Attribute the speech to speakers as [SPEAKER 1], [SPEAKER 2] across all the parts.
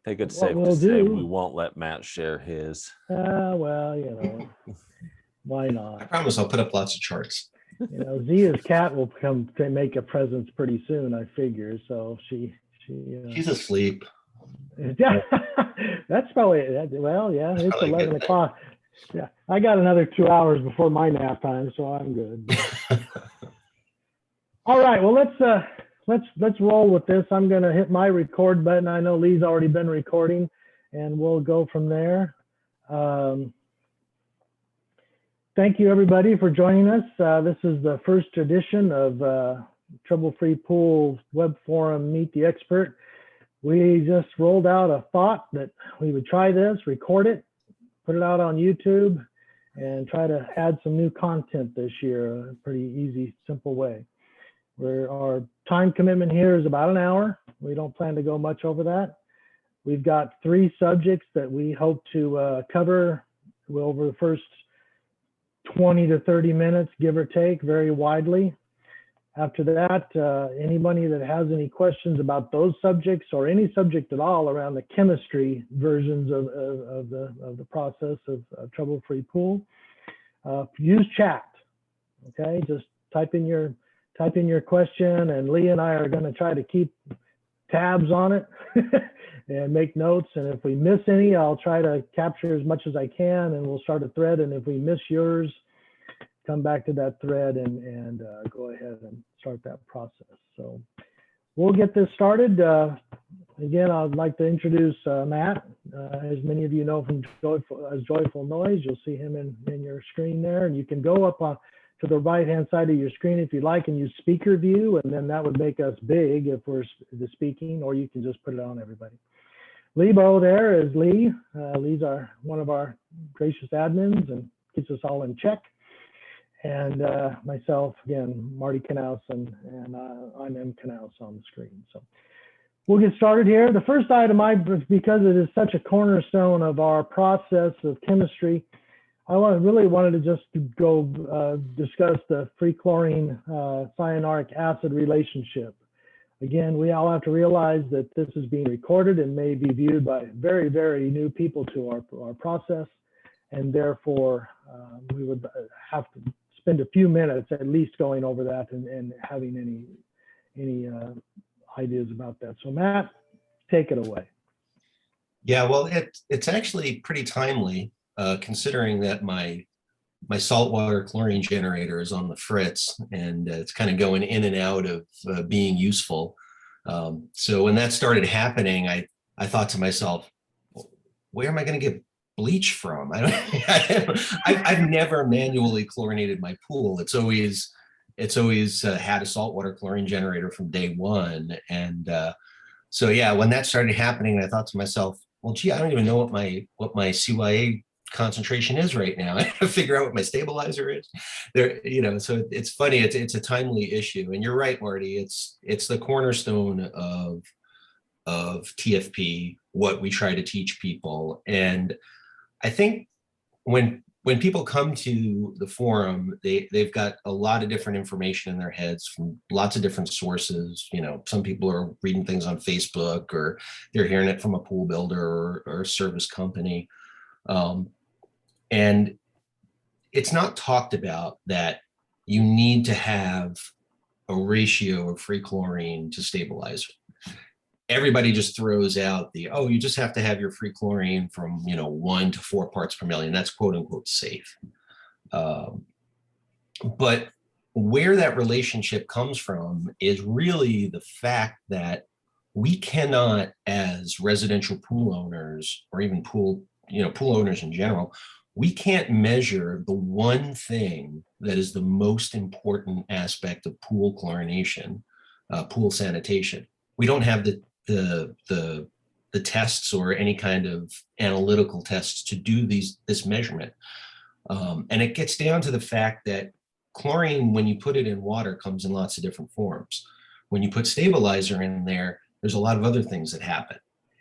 [SPEAKER 1] think it's
[SPEAKER 2] What
[SPEAKER 1] safe
[SPEAKER 2] we'll
[SPEAKER 1] to say
[SPEAKER 2] do-
[SPEAKER 1] we won't let Matt share his.
[SPEAKER 2] Well, why
[SPEAKER 3] I
[SPEAKER 2] not?
[SPEAKER 3] promise I'll put up lots of charts.
[SPEAKER 2] Zia's cat will come to make a presence pretty soon, I figure. So she.
[SPEAKER 3] She's asleep.
[SPEAKER 2] That's probably, well, yeah, it's
[SPEAKER 3] probably
[SPEAKER 2] 11 o'clock. Yeah, I got another 2 hours before my nap time, so I'm good. All right, well, let's roll with this. I'm going to hit my record button. I know Lee's already been recording, and we'll go from there. Thank you, everybody, for joining us. This is the first edition of Trouble-Free Pool Web Forum Meet the Expert. We just rolled out a thought that we would try this, record it, put it out on YouTube, and try to add some new content this year. A pretty easy, simple way. Our time commitment here is about an hour. We don't plan to go much over that. We've got 3 subjects that we hope to cover over the first 20 to 30 minutes, give or take, very widely. After that, anybody that has any questions about those subjects or any subject at all around the chemistry versions of the process of trouble-free pool, use chat. Okay, just type in your question, and Lee and I are going to try to keep tabs on it and make notes. And if we miss any, I'll try to capture as much as I can, and we'll start a thread. And if we miss yours, come back to that thread and go ahead and start that process. So we'll get this started. Again, I'd like to introduce Matt. As many of you know from Joyful Noise, you'll see him in your screen there. And you can go up to the right-hand side of your screen if you like and use speaker view, and then that would make us big if we're speaking, or you can just put it on everybody. Lebo there is Lee. Lee's one of our gracious admins and keeps us all in check. And myself, again, Marty Knaus, and I'm M. Knaus on the screen. So we'll get started here. The first item, because it is such a cornerstone of our process of chemistry, I really wanted to just go discuss the free chlorine cyanuric acid relationship. Again, we all have to realize that this is being recorded and may be viewed by very, very new people to our process, and therefore we would have to spend a few minutes at least going over that and having any ideas about that. So Matt, take it away.
[SPEAKER 3] Yeah, well, it's actually pretty timely considering that my saltwater chlorine generator is on the fritz, and it's kind of going in and out of being useful. So when that started happening, I thought to myself, where am I going to get bleach from? I've never manually chlorinated my pool. It's always had a saltwater chlorine generator from day one. And so yeah, when that started happening, I thought to myself, well, gee, I don't even know what my CYA concentration is right now. I have to figure out what my stabilizer is there, so it's funny. It's a timely issue. And you're right, Marty, it's the cornerstone of TFP, what we try to teach people. And I think when people come to the forum, they've got a lot of different information in their heads from lots of different sources. Some people are reading things on Facebook, or they're hearing it from a pool builder or a service company. And it's not talked about that you need to have a ratio of free chlorine to stabilize. Everybody just throws out you just have to have your free chlorine from 1 to 4 parts per million. That's quote unquote safe. But where that relationship comes from is really the fact that we cannot, as residential pool owners, or even pool owners in general, we can't measure the one thing that is the most important aspect of pool chlorination, pool sanitation. We don't have the tests or any kind of analytical tests to do this measurement. And it gets down to the fact that chlorine, when you put it in water, comes in lots of different forms. When you put stabilizer in there, there's a lot of other things that happen.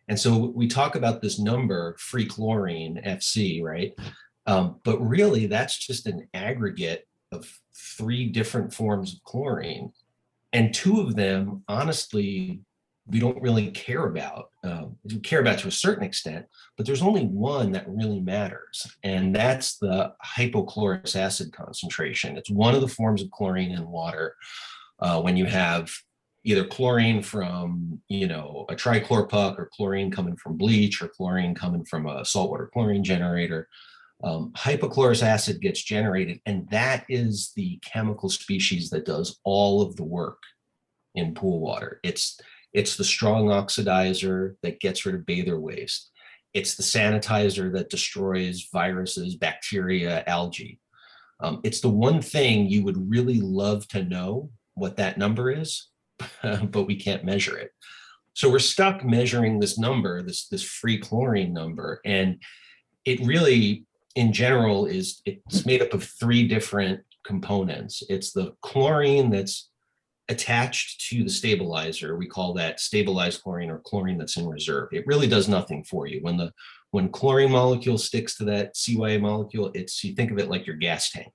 [SPEAKER 3] And so we talk about this number, free chlorine, FC, right? But really, that's just an aggregate of 3 different forms of chlorine. And 2 of them, honestly, we don't really care about. We care about to a certain extent, but there's only one that really matters, and that's the hypochlorous acid concentration. It's one of the forms of chlorine in water. When you have either chlorine from, a trichlorpuck, or chlorine coming from bleach, or chlorine coming from a saltwater chlorine generator, hypochlorous acid gets generated, and that is the chemical species that does all of the work in pool water. It's the strong oxidizer that gets rid of bather waste. It's the sanitizer that destroys viruses, bacteria, algae. It's the one thing you would really love to know what that number is, but we can't measure it. So we're stuck measuring this number, this free chlorine number. And it really, in general, it's made up of three different components. It's the chlorine that's attached to the stabilizer. We call that stabilized chlorine, or chlorine that's in reserve. It really does nothing for you. When chlorine molecule sticks to that CYA molecule, you think of it like your gas tank.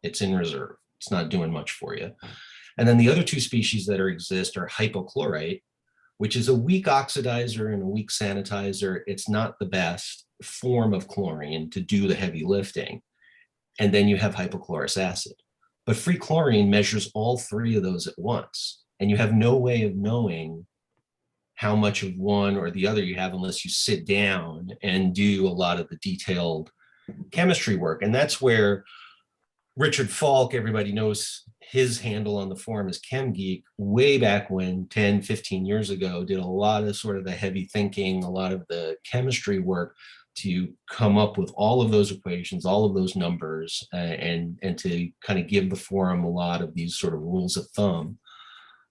[SPEAKER 3] It's in reserve. It's not doing much for you. And then the other two species that exist are hypochlorite, which is a weak oxidizer and a weak sanitizer. It's not the best form of chlorine to do the heavy lifting. And then you have hypochlorous acid. But free chlorine measures all three of those at once. And you have no way of knowing how much of one or the other you have unless you sit down and do a lot of the detailed chemistry work. And that's where Richard Falk, everybody knows his handle on the forum is ChemGeek, way back when, 10, 15 years ago, did a lot of sort of the heavy thinking, a lot of the chemistry work to come up with all of those equations, all of those numbers, and to kind of give the forum a lot of these sort of rules of thumb.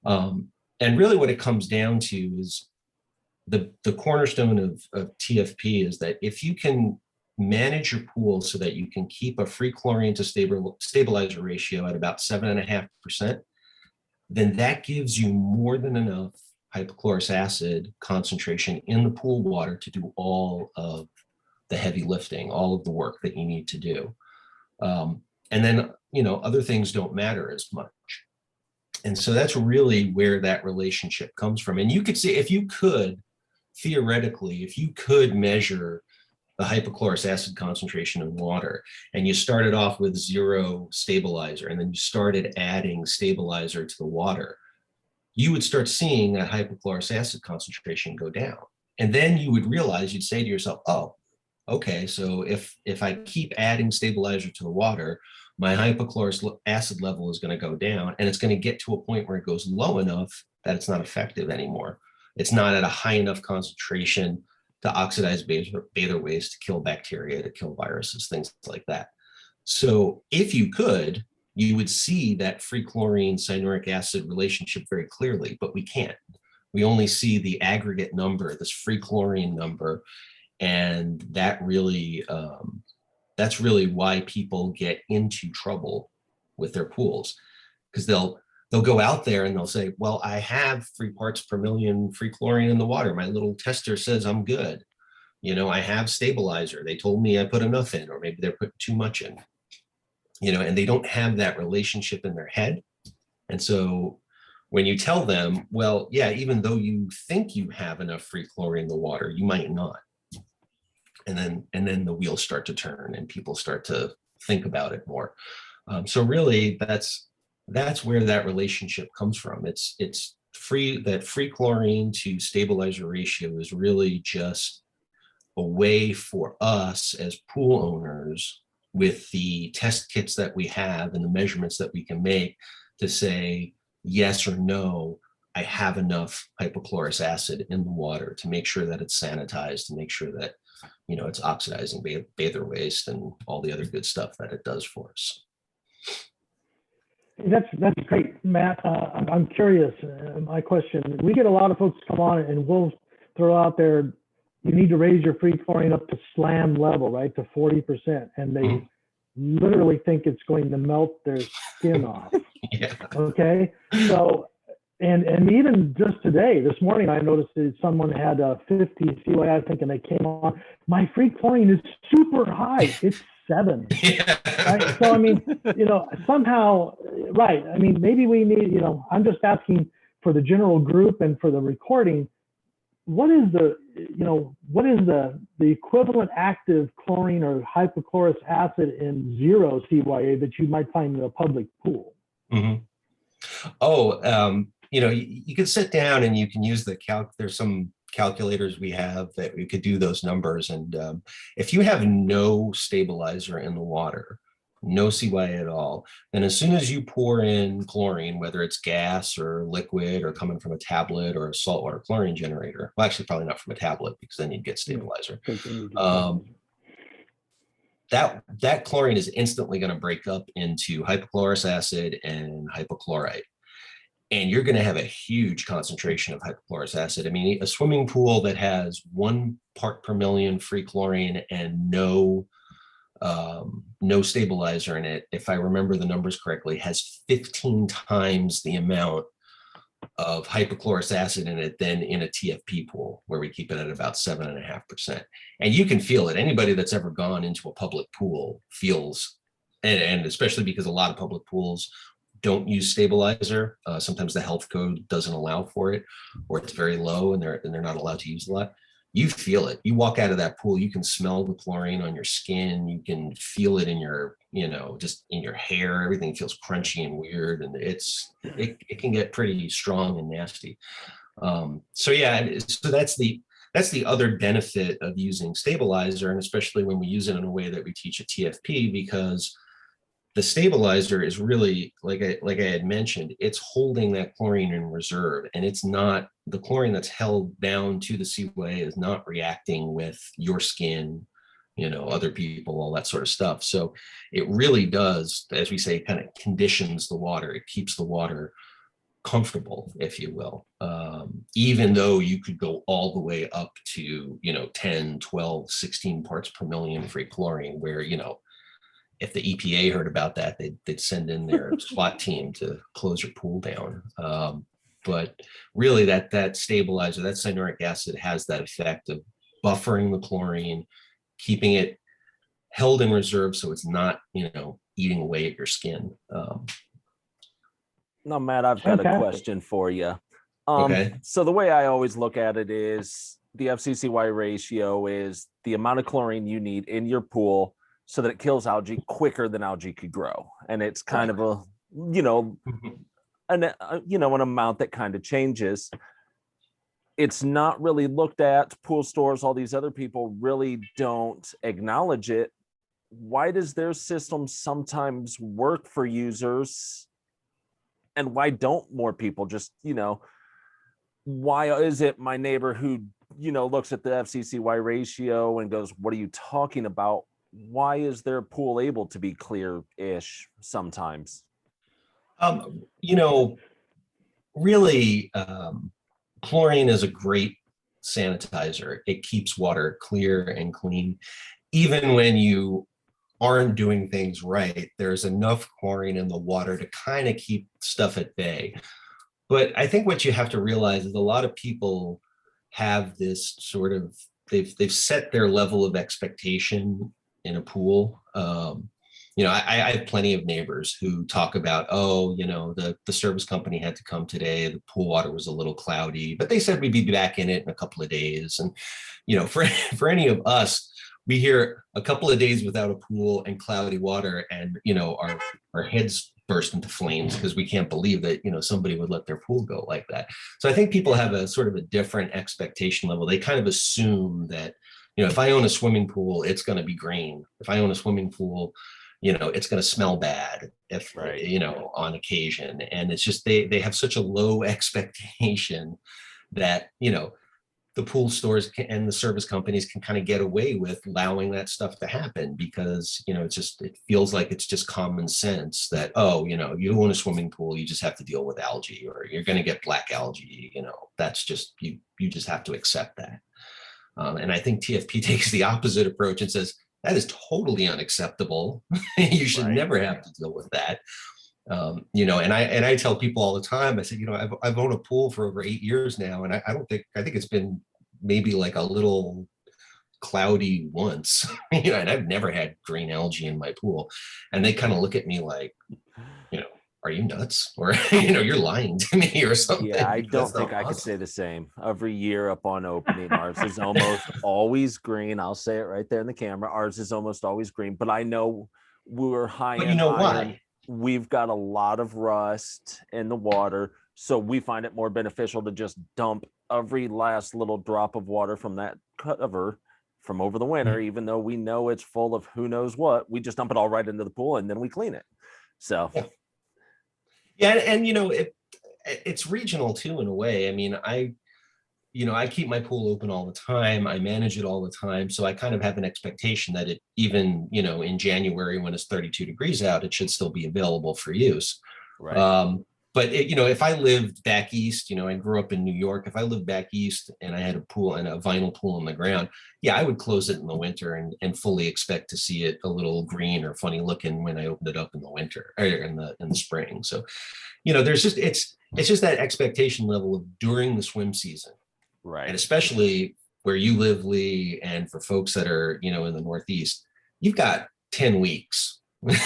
[SPEAKER 3] And really what it comes down to is the cornerstone of TFP is that if you can manage your pool so that you can keep a free chlorine to stabilizer ratio at about 7.5%, then that gives you more than enough hypochlorous acid concentration in the pool water to do all of the heavy lifting, all of the work that you need to do. And then, other things don't matter as much. And so that's really where that relationship comes from. And you could see, theoretically, if you could measure the hypochlorous acid concentration in water, and you started off with 0 stabilizer, and then you started adding stabilizer to the water, you would start seeing that hypochlorous acid concentration go down. And then you would realize, you'd say to yourself, oh, okay, so if I keep adding stabilizer to the water, my hypochlorous acid level is going to go down, and it's going to get to a point where it goes low enough that it's not effective anymore. It's not at a high enough concentration to oxidize bather waste, to kill bacteria, to kill viruses, things like that. So if you could, you would see that free chlorine cyanuric acid relationship very clearly, but we can't. We only see the aggregate number, this free chlorine number, and that's really why people get into trouble with their pools, because they'll go out there and they'll say, well, I have 3 parts per million free chlorine in the water. My little tester says I'm good. I have stabilizer. They told me I put enough in, or maybe they're putting too much in, and they don't have that relationship in their head. And so when you tell them, well, yeah, even though you think you have enough free chlorine in the water, you might not. And then the wheels start to turn and people start to think about it more. So really, that's where that relationship comes from. It's free chlorine to stabilizer ratio is really just a way for us as pool owners, with the test kits that we have and the measurements that we can make, to say yes or no, I have enough hypochlorous acid in the water to make sure that it's sanitized, to make sure that it's oxidizing bather waste and all the other good stuff that it does for us.
[SPEAKER 2] That's great, Matt. I'm curious. My question: we get a lot of folks come on and we'll throw out there, you need to raise your free chlorine up to slam level, right, to 40%, and they literally think it's going to melt their skin off.
[SPEAKER 3] Yeah.
[SPEAKER 2] Okay, so. And even just today, this morning, I noticed that someone had a 50 CYA, I think, and they came on. My free chlorine is super high. It's 7.
[SPEAKER 3] Yeah.
[SPEAKER 2] Right? So, I mean, somehow, right. I mean, maybe we need, I'm just asking for the general group and for the recording, what is the equivalent active chlorine or hypochlorous acid in 0 CYA that you might find in a public pool?
[SPEAKER 3] Mm-hmm. You can sit down and you can use there's some calculators we have that we could do those numbers. And if you have no stabilizer in the water, no CYA at all, then as soon as you pour in chlorine, whether it's gas or liquid or coming from a tablet or a saltwater chlorine generator, well, actually probably not from a tablet because then you'd get stabilizer. That chlorine is instantly going to break up into hypochlorous acid and hypochlorite. And you're going to have a huge concentration of hypochlorous acid. I mean, a swimming pool that has 1 part per million free chlorine and no stabilizer in it, if I remember the numbers correctly, has 15 times the amount of hypochlorous acid in it than in a TFP pool, where we keep it at about 7.5%. And you can feel it. Anybody that's ever gone into a public pool feels, and especially because a lot of public pools don't use stabilizer. Sometimes the health code doesn't allow for it, or it's very low and they're not allowed to use a lot. You feel it. You walk out of that pool, you can smell the chlorine on your skin. You can feel it in your, just in your hair. Everything feels crunchy and weird, and it can get pretty strong and nasty. So that's the other benefit of using stabilizer, and especially when we use it in a way that we teach at TFP, because the stabilizer is really, like I had mentioned, it's holding that chlorine in reserve, and it's not, the chlorine that's held down to the CYA is not reacting with your skin, other people, all that sort of stuff. So it really does, as we say, kind of conditions the water. It keeps the water comfortable, if you will, even though you could go all the way up to, 10, 12, 16 parts per million free chlorine, where, if the EPA heard about that, they'd send in their SWAT team to close your pool down. But really that stabilizer, that cyanuric acid, has that effect of buffering the chlorine, keeping it held in reserve so it's not, eating away at your skin.
[SPEAKER 1] Now, Matt, I've got a question for you.
[SPEAKER 3] Okay.
[SPEAKER 1] So the way I always look at it is the FCCY ratio is the amount of chlorine you need in your pool so that it kills algae quicker than algae could grow. And it's kind of a, an amount that kind of changes. It's not really looked at. Pool stores, all these other people really don't acknowledge it. Why does their system sometimes work for users? And why don't more people just, why is it my neighbor who, looks at the FCCY ratio and goes, what are you talking about? Why is their pool able to be clear-ish sometimes?
[SPEAKER 3] Really, chlorine is a great sanitizer. It keeps water clear and clean. Even when you aren't doing things right, there's enough chlorine in the water to kind of keep stuff at bay. But I think what you have to realize is a lot of people have this sort of, they've set their level of expectation in a pool. I have plenty of neighbors who talk about, the service company had to come today. The pool water was a little cloudy, but they said we'd be back in it in a couple of days. And, for any of us, we hear a couple of days without a pool and cloudy water, and, our heads burst into flames because we can't believe that, somebody would let their pool go like that. So I think people have a sort of a different expectation level. They kind of assume that, if I own a swimming pool, it's going to be green. If I own a swimming pool, it's going to smell bad if, on occasion. And it's just, they have such a low expectation that, the pool stores and the service companies can kind of get away with allowing that stuff to happen because, it feels like it's just common sense that, you own a swimming pool, you just have to deal with algae, or you're going to get black algae, that's just, you just have to accept that. And I think TFP takes the opposite approach and says, that is totally unacceptable. You should never have to deal with that. And I tell people all the time, I said, I've owned a pool for over 8 years now. And I think it's been maybe like a little cloudy once, and I've never had green algae in my pool. And they kind of look at me like, are you nuts? Or, you're lying to me or something.
[SPEAKER 1] Yeah, I don't
[SPEAKER 3] That's not
[SPEAKER 1] think I could
[SPEAKER 3] possible.
[SPEAKER 1] say the same. Every year up on opening, ours is almost always green. I'll say it right there in the camera. Ours is almost always green, but I know we're high
[SPEAKER 3] But you
[SPEAKER 1] in
[SPEAKER 3] know
[SPEAKER 1] iron.
[SPEAKER 3] why?
[SPEAKER 1] We've got a lot of rust in the water. So we find it more beneficial to just dump every last little drop of water from that cover from over the winter, even though we know it's full of who knows what. We just dump it all right into the pool and then we clean it. So
[SPEAKER 3] Yeah. Yeah, and it's regional too in a way. I mean, I keep my pool open all the time. I manage it all the time. So I kind of have an expectation that it even, in January when it's 32 degrees out, it should still be available for use.
[SPEAKER 1] right.
[SPEAKER 3] But if I lived back east, I grew up in New York. If I lived back east and I had a pool and a vinyl pool on the ground, yeah, I would close it in the winter and fully expect to see it a little green or funny looking when I opened it up in the winter or in the spring. So, there's just it's just that expectation level of during the swim season.
[SPEAKER 1] Right.
[SPEAKER 3] And especially where you live, Lee, and for folks that are, in the Northeast, you've got 10 weeks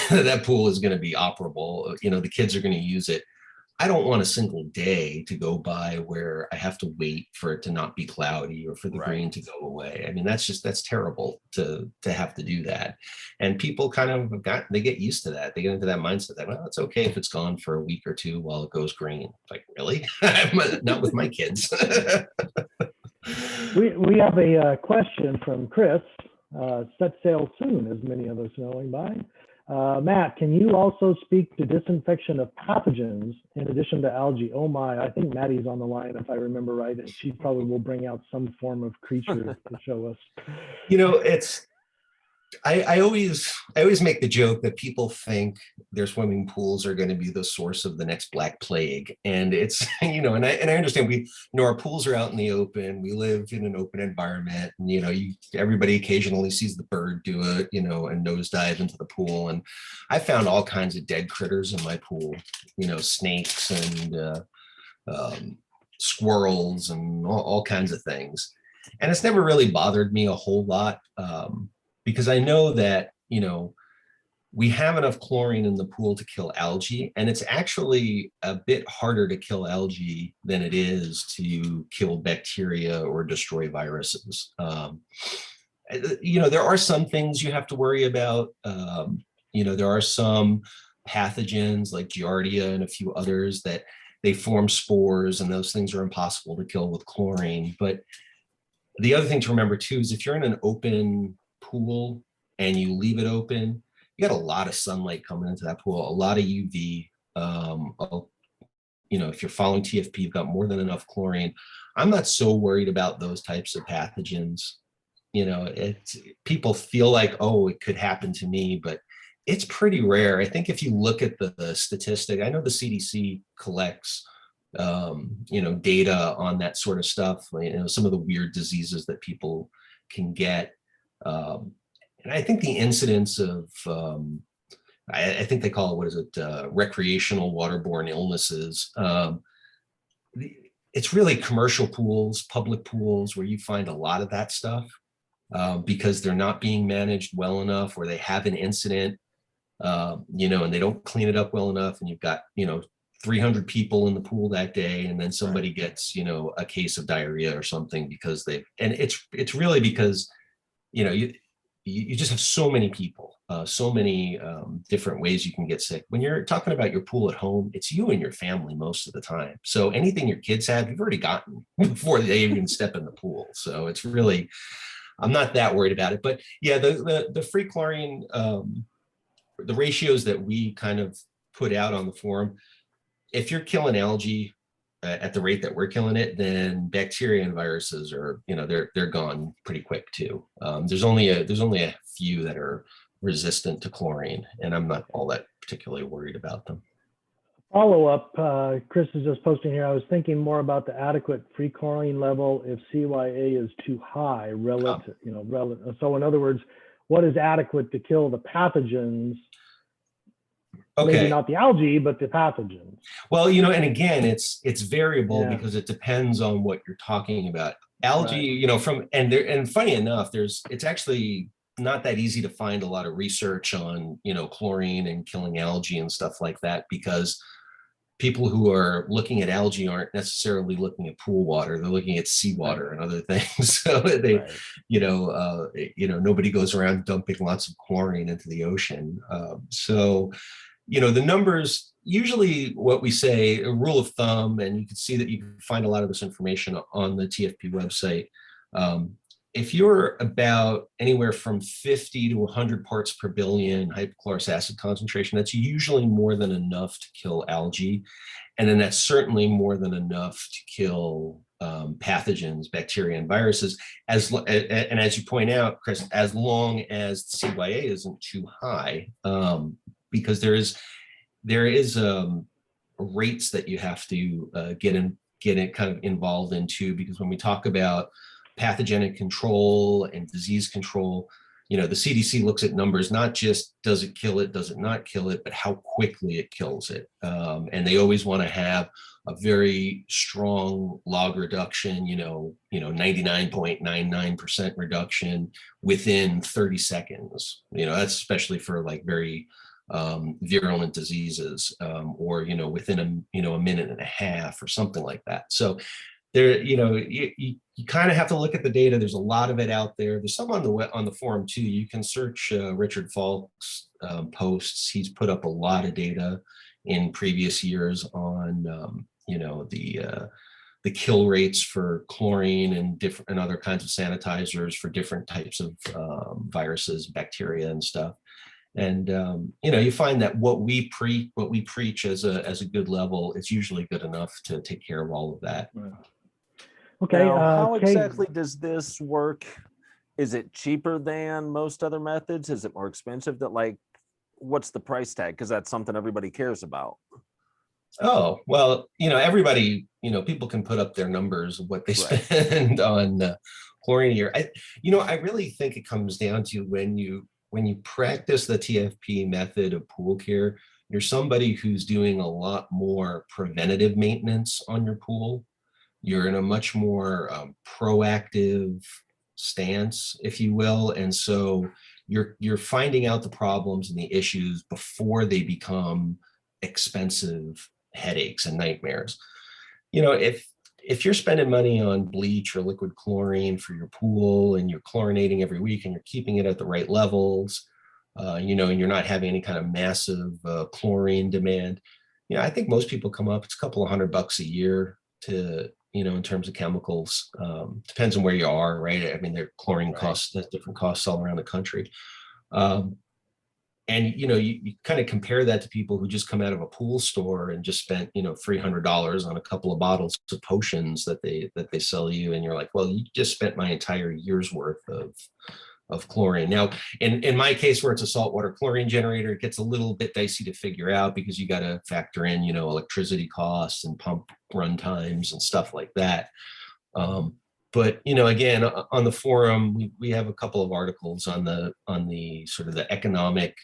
[SPEAKER 3] that pool is going to be operable. The kids are going to use it. I don't want a single day to go by where I have to wait for it to not be cloudy or for the green to go away. I mean, that's terrible to have to do that. And people kind of they get used to that. They get into that mindset that, well, it's okay if it's gone for a week or two while it goes green. Like, really? Not with my kids.
[SPEAKER 2] We have a question from Chris. Set sail soon, as many of us knowing by. Matt, can you also speak to disinfection of pathogens in addition to algae? Oh my, I think Maddie's on the line, if I remember right, and she probably will bring out some form of creature to show us.
[SPEAKER 3] I always make the joke that people think their swimming pools are going to be the source of the next Black Plague, and it's and I understand our pools are out in the open. We live in an open environment, and everybody occasionally sees the bird do it, and nosedive into the pool. And I found all kinds of dead critters in my pool, snakes and squirrels and all kinds of things, and it's never really bothered me a whole lot. Because I know that, we have enough chlorine in the pool to kill algae, and it's actually a bit harder to kill algae than it is to kill bacteria or destroy viruses. There are some things you have to worry about. There are some pathogens like Giardia and a few others that they form spores, and those things are impossible to kill with chlorine. But the other thing to remember too is if you're in an open pool and you leave it open, you got a lot of sunlight coming into that pool, a lot of UV. If you're following TFP, you've got more than enough chlorine. I'm not so worried about those types of pathogens. People feel like, oh, it could happen to me, but it's pretty rare. I think if you look at the statistic, I know the CDC collects data on that sort of stuff, some of the weird diseases that people can get. And I think the incidence of, I think they call it, recreational waterborne illnesses. It's really commercial pools, public pools, where you find a lot of that stuff because they're not being managed well enough, or they have an incident, and they don't clean it up well enough. And you've got, 300 people in the pool that day, and then somebody gets, a case of diarrhea or something because and it's really because, you just have so many people, so many different ways you can get sick. When you're talking about your pool at home, it's you and your family most of the time. So anything your kids have, you've already gotten before they even step in the pool. So it's really, I'm not that worried about it. But yeah, the free chlorine, the ratios that we kind of put out on the forum, if you're killing algae at the rate that we're killing it, then bacteria and viruses are, they're gone pretty quick too. There's only a few that are resistant to chlorine, and I'm not all that particularly worried about them.
[SPEAKER 2] Follow up, Chris is just posting here. I was thinking more about the adequate free chlorine level if CYA is too high relative, relative. So in other words, what is adequate to kill the pathogens? Okay. Maybe not the algae, but the pathogens.
[SPEAKER 3] Well, and again, it's variable because it depends on what you're talking about. Algae, and funny enough, it's actually not that easy to find a lot of research on, chlorine and killing algae and stuff like that, because people who are looking at algae aren't necessarily looking at pool water. They're looking at seawater and other things. So they,
[SPEAKER 1] Right.
[SPEAKER 3] nobody goes around dumping lots of chlorine into the ocean. The numbers, usually what we say, a rule of thumb, and you can see that you can find a lot of this information on the TFP website. If you're about anywhere from 50 to 100 parts per billion hypochlorous acid concentration, that's usually more than enough to kill algae. And then that's certainly more than enough to kill pathogens, bacteria, and viruses. And as you point out, Chris, as long as the CYA isn't too high, because there is rates that you have to get it kind of involved into, because when we talk about pathogenic control and disease control, the CDC looks at numbers, not just does it kill it, does it not kill it, but how quickly it kills it. And they always want to have a very strong log reduction, 99.99% reduction within 30 seconds. That's especially for like very virulent diseases, or within a minute and a half or something like that. So there, you kind of have to look at the data. There's a lot of it out there. There's some on the forum too. You can search Richard Falk's posts. He's put up a lot of data in previous years on the kill rates for chlorine and other kinds of sanitizers for different types of viruses, bacteria, and stuff. And you find that what we preach as a good level, it's usually good enough to take care of all of that.
[SPEAKER 2] Okay.
[SPEAKER 1] Now, how
[SPEAKER 2] Kate,
[SPEAKER 1] exactly does this work? Is it cheaper than most other methods? Is it more expensive? What's the price tag? Because that's something everybody cares about.
[SPEAKER 3] Oh, well, everybody, people can put up their numbers of what they spend on chlorine a year. I really think it comes down to when you practice the TFP method of pool care, you're somebody who's doing a lot more preventative maintenance on your pool. You're in a much more proactive stance, if you will. And so you're finding out the problems and the issues before they become expensive headaches and nightmares. If you're spending money on bleach or liquid chlorine for your pool, and you're chlorinating every week, and you're keeping it at the right levels, and you're not having any kind of massive chlorine demand, I think most people come up, it's a couple of $100 a year to, in terms of chemicals. Depends on where you are, right? I mean, their chlorine costs, there's different costs all around the country. And you kind of compare that to people who just come out of a pool store and just spent $300 on a couple of bottles of potions that they sell you, and you're like, well, you just spent my entire year's worth of chlorine. Now, in my case, where it's a saltwater chlorine generator, it gets a little bit dicey to figure out, because you got to factor in electricity costs and pump run times and stuff like that. But again, on the forum, we have a couple of articles on the sort of the economic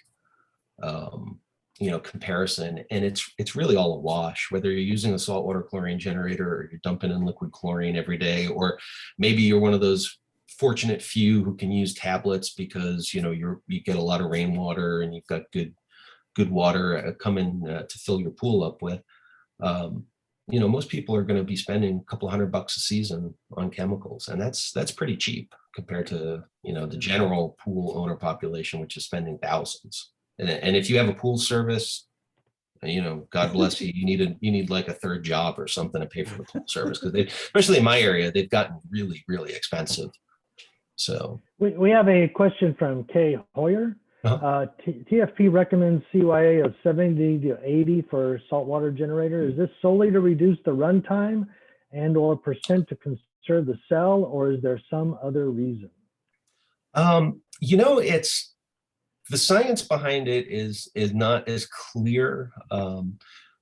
[SPEAKER 3] comparison, and it's really all a wash, whether you're using a saltwater chlorine generator or you're dumping in liquid chlorine every day, or maybe you're one of those fortunate few who can use tablets because you get a lot of rainwater and you've got good water coming to fill your pool up with. Most people are going to be spending a couple $100 a season on chemicals, and that's pretty cheap compared to the general pool owner population, which is spending thousands. And if you have a pool service, God bless you, you need like a third job or something to pay for the pool service, because especially in my area, they've gotten really, really expensive. So
[SPEAKER 2] we have a question from Kay Hoyer. TFP recommends CYA of 70 to 80 for saltwater generator. Is this solely to reduce the runtime and/or percent to conserve the cell, or is there some other reason?
[SPEAKER 3] It's the science behind it is not as clear.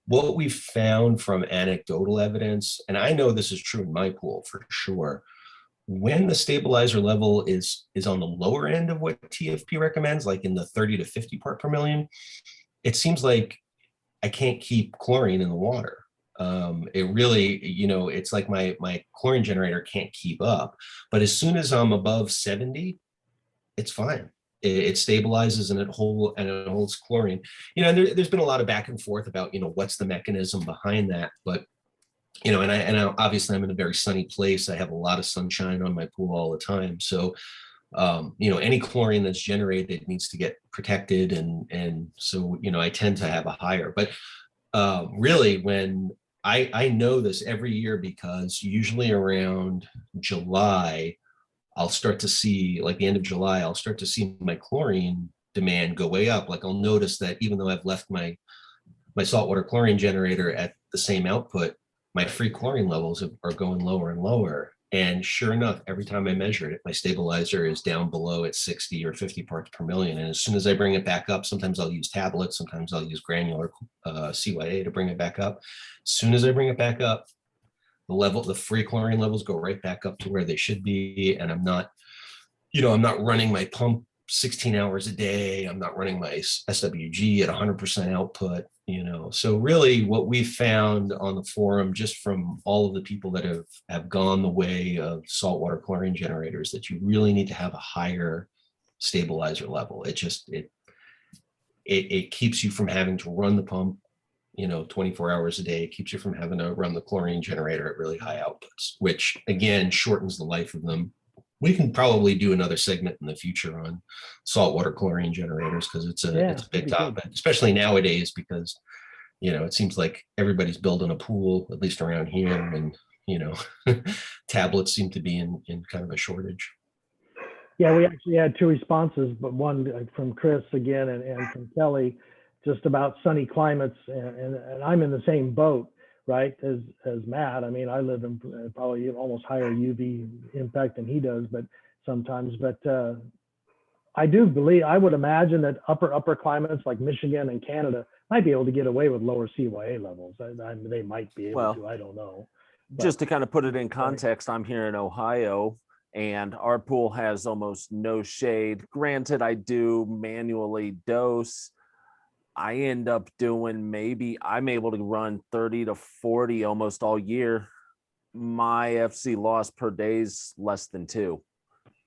[SPEAKER 3] What we've found from anecdotal evidence, and I know this is true in my pool for sure, when the stabilizer level is on the lower end of what TFP recommends, like in the 30 to 50 part per million, it seems like I can't keep chlorine in the water. It really, it's like my chlorine generator can't keep up. But as soon as I'm above 70, it's fine. it stabilizes and it holds chlorine. And there's been a lot of back and forth about, what's the mechanism behind that. But, and I obviously I'm in a very sunny place. I have a lot of sunshine on my pool all the time. So, any chlorine that's generated needs to get protected. And so, I tend to have a higher, but really when I know this every year, because usually around July, I'll start to see, like the end of July, I'll start to see my chlorine demand go way up. Like I'll notice that even though I've left my saltwater chlorine generator at the same output, my free chlorine levels are going lower and lower. And sure enough, every time I measure it, my stabilizer is down below at 60 or 50 parts per million. And as soon as I bring it back up, sometimes I'll use tablets, sometimes I'll use granular CYA to bring it back up. As soon as I bring it back up, the free chlorine levels go right back up to where they should be. And I'm not running my pump 16 hours a day. I'm not running my SWG at 100% output, So really what we found on the forum, just from all of the people that have gone the way of saltwater chlorine generators, that you really need to have a higher stabilizer level. It keeps you from having to run the pump 24 hours a day. It keeps you from having to run the chlorine generator at really high outputs, which again shortens the life of them. We can probably do another segment in the future on saltwater chlorine generators, because it's a big topic, especially nowadays, because it seems like everybody's building a pool, at least around here, and tablets seem to be in kind of a shortage.
[SPEAKER 2] Yeah, we actually had two responses, but one from Chris again and from Kelly, just about sunny climates, and I'm in the same boat, right, as Matt. I mean, I live in probably almost higher UV impact than he does, but sometimes, I would imagine that upper climates like Michigan and Canada might be able to get away with lower CYA levels. They might be able to, I don't know. But
[SPEAKER 1] just to kind of put it in context, I'm here in Ohio, and our pool has almost no shade. Granted, I do manually dose. I end up doing I'm able to run 30 to 40 almost all year. My FC loss per day is less than 2.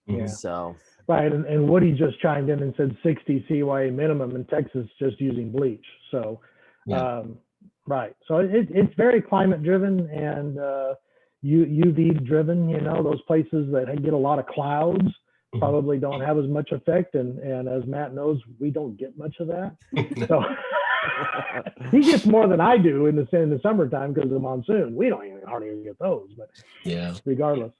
[SPEAKER 2] Yeah.
[SPEAKER 1] So.
[SPEAKER 2] Right. And Woody just chimed in and said 60 CYA minimum in Texas just using bleach. So, right. So it's very climate driven and UV driven, those places that get a lot of clouds probably don't have as much effect, and as Matt knows, we don't get much of that. So he gets more than I do in the summertime because of the monsoon. We don't hardly even get those, but regardless.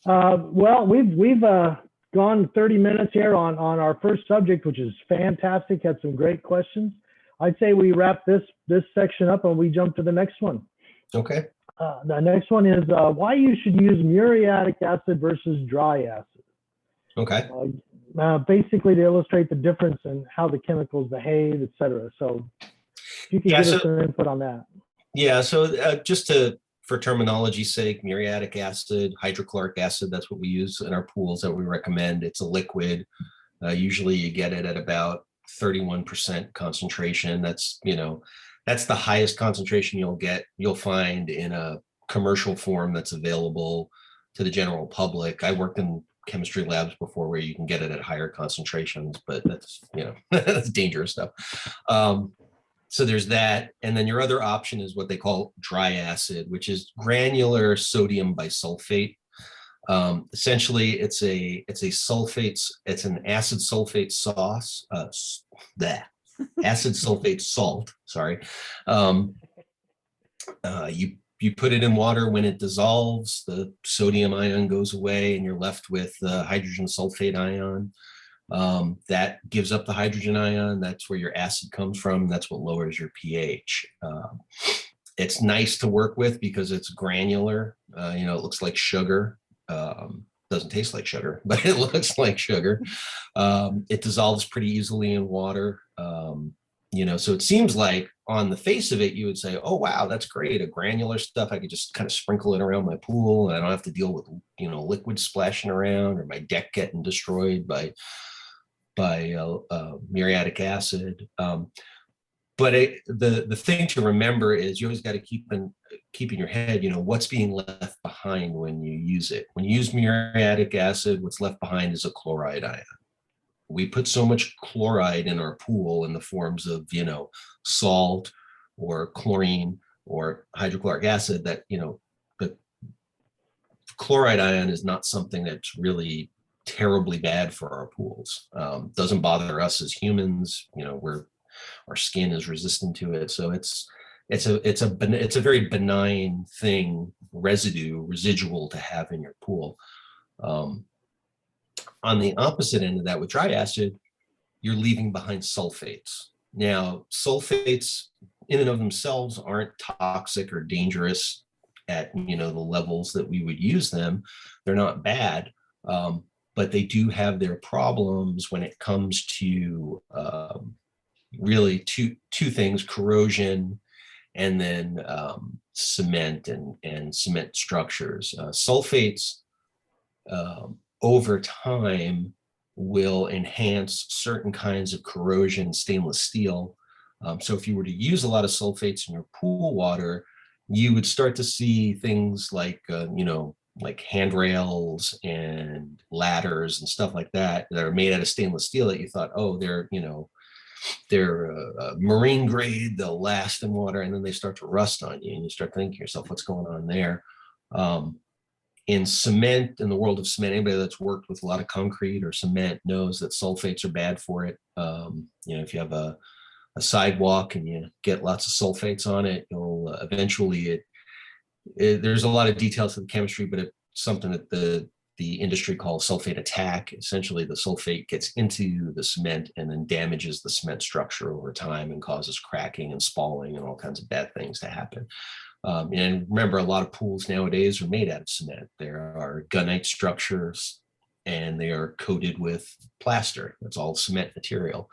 [SPEAKER 2] Well, we've gone 30 minutes here on our first subject, which is fantastic. Had some great questions. I'd say we wrap this section up and we jump to the next one.
[SPEAKER 3] Okay.
[SPEAKER 2] The next one is why you should use muriatic acid versus dry acid.
[SPEAKER 3] Okay.
[SPEAKER 2] Basically to illustrate the difference in how the chemicals behave, et cetera. So if you could give us some input on that.
[SPEAKER 3] Yeah. So for terminology's sake, muriatic acid, hydrochloric acid, that's what we use in our pools that we recommend. It's a liquid. Usually you get it at about 31% concentration. That's the highest concentration you'll find in a commercial form that's available to the general public. I worked in chemistry labs before where you can get it at higher concentrations, but that's, that's dangerous stuff. So there's that. And then your other option is what they call dry acid, which is granular sodium bisulfate. Essentially it's an acid sulfate sauce, acid sulfate salt, sorry. You put it in water. When it dissolves, the sodium ion goes away and you're left with the hydrogen sulfate ion. That gives up the hydrogen ion. That's where your acid comes from. That's what lowers your pH. It's nice to work with because it's granular. It looks like sugar. Doesn't taste like sugar, but it looks like sugar. It dissolves pretty easily in water. So it seems like on the face of it, you would say, oh, wow, that's great. A granular stuff. I could just kind of sprinkle it around my pool and I don't have to deal with, liquid splashing around or my deck getting destroyed by muriatic acid. But the thing to remember is you always got to keep in your head, what's being left behind when you use it. When you use muriatic acid, what's left behind is a chloride ion. we put so much chloride in our pool in the forms of, salt or chlorine or hydrochloric acid that, the chloride ion is not something that's really terribly bad for our pools. Doesn't bother us as humans. Our skin is resistant to it. So it's a very benign thing, residual to have in your pool. On the opposite end of that, with dry acid, you're leaving behind sulfates. Now, sulfates in and of themselves aren't toxic or dangerous at the levels that we would use them. They're not bad, but they do have their problems when it comes to really two things: corrosion, and then cement and cement structures. Sulfates over time will enhance certain kinds of corrosion in stainless steel. So if you were to use a lot of sulfates in your pool water, you would start to see things like, like handrails and ladders and stuff like that are made out of stainless steel that you thought, oh, they're marine grade, they'll last in water, and then they start to rust on you, and you start thinking to yourself, what's going on there? In cement, in the world of cement, anybody that's worked with a lot of concrete or cement knows that sulfates are bad for it. If you have a sidewalk and you get lots of sulfates on it, you'll eventually there's a lot of details to the chemistry, but it's something that the industry calls sulfate attack. Essentially, the sulfate gets into the cement and then damages the cement structure over time and causes cracking and spalling and all kinds of bad things to happen. And remember, a lot of pools nowadays are made out of cement. There are gunite structures and they are coated with plaster. That's all cement material.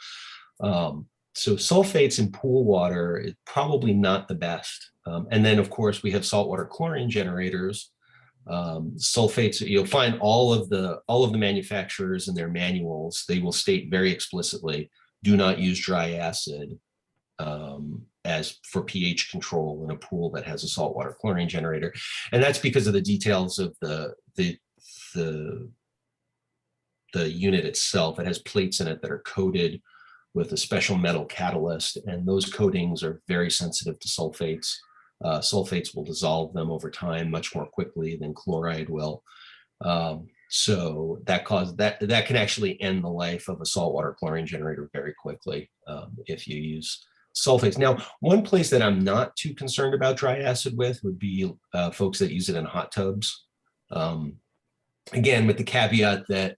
[SPEAKER 3] So sulfates in pool water is probably not the best. And then, of course, we have saltwater chlorine generators. Sulfates, you'll find all of the manufacturers in their manuals, they will state very explicitly, do not use dry acid as for pH control in a pool that has a saltwater chlorine generator. And that's because of the details of the unit itself. It has plates in it that are coated with a special metal catalyst, and those coatings are very sensitive to sulfates. Sulfates will dissolve them over time much more quickly than chloride will. So that can actually end the life of a saltwater chlorine generator very quickly if you use sulfates. Now, one place that I'm not too concerned about dry acid with would be folks that use it in hot tubs. Again, with the caveat that,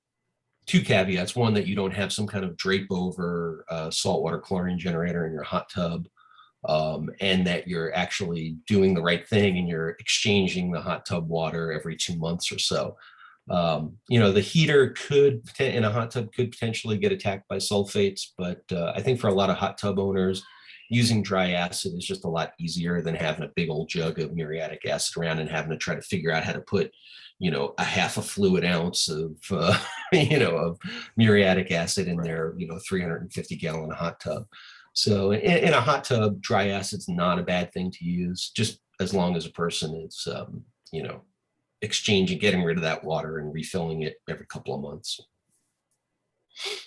[SPEAKER 3] two caveats: one, that you don't have some kind of drape over saltwater chlorine generator in your hot tub, and that you're actually doing the right thing and you're exchanging the hot tub water every 2 months or so. The heater in a hot tub could potentially get attacked by sulfates, but I think for a lot of hot tub owners, using dry acid is just a lot easier than having a big old jug of muriatic acid around and having to try to figure out how to put, a half a fluid ounce of, of muriatic acid in their, 350-gallon hot tub. So in a hot tub, dry acid's not a bad thing to use, just as long as a person is, getting rid of that water and refilling it every couple of months.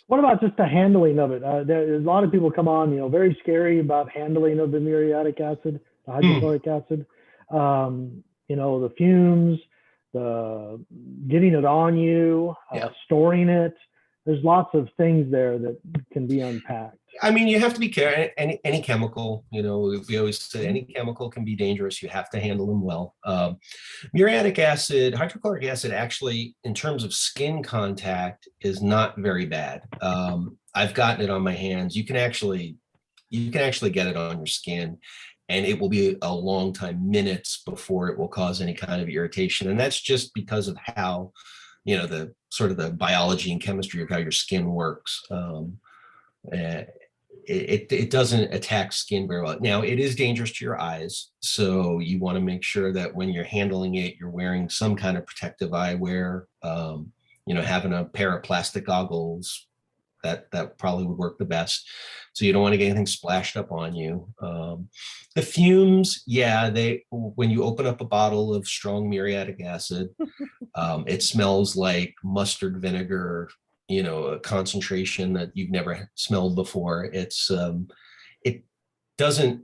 [SPEAKER 2] What about just the handling of it? There's a lot of people come on, very scary about handling of the muriatic acid, the hydrochloric acid, the fumes, the getting it on you, storing it. There's lots of things there that can be unpacked.
[SPEAKER 3] I mean, you have to be careful. Any chemical, we always say any chemical can be dangerous. You have to handle them well. Muriatic acid, hydrochloric acid, actually, in terms of skin contact, is not very bad. I've gotten it on my hands. You can actually get it on your skin, and it will be a long time, minutes, before it will cause any kind of irritation. And that's just because of how, the sort of the biology and chemistry of how your skin works. It doesn't attack skin very well. Now, it is dangerous to your eyes, so you want to make sure that when you're handling it, you're wearing some kind of protective eyewear. Having a pair of plastic goggles, that probably would work the best. So you don't want to get anything splashed up on you. The fumes, when you open up a bottle of strong muriatic acid, it smells like mustard vinegar a concentration that you've never smelled before. It doesn't,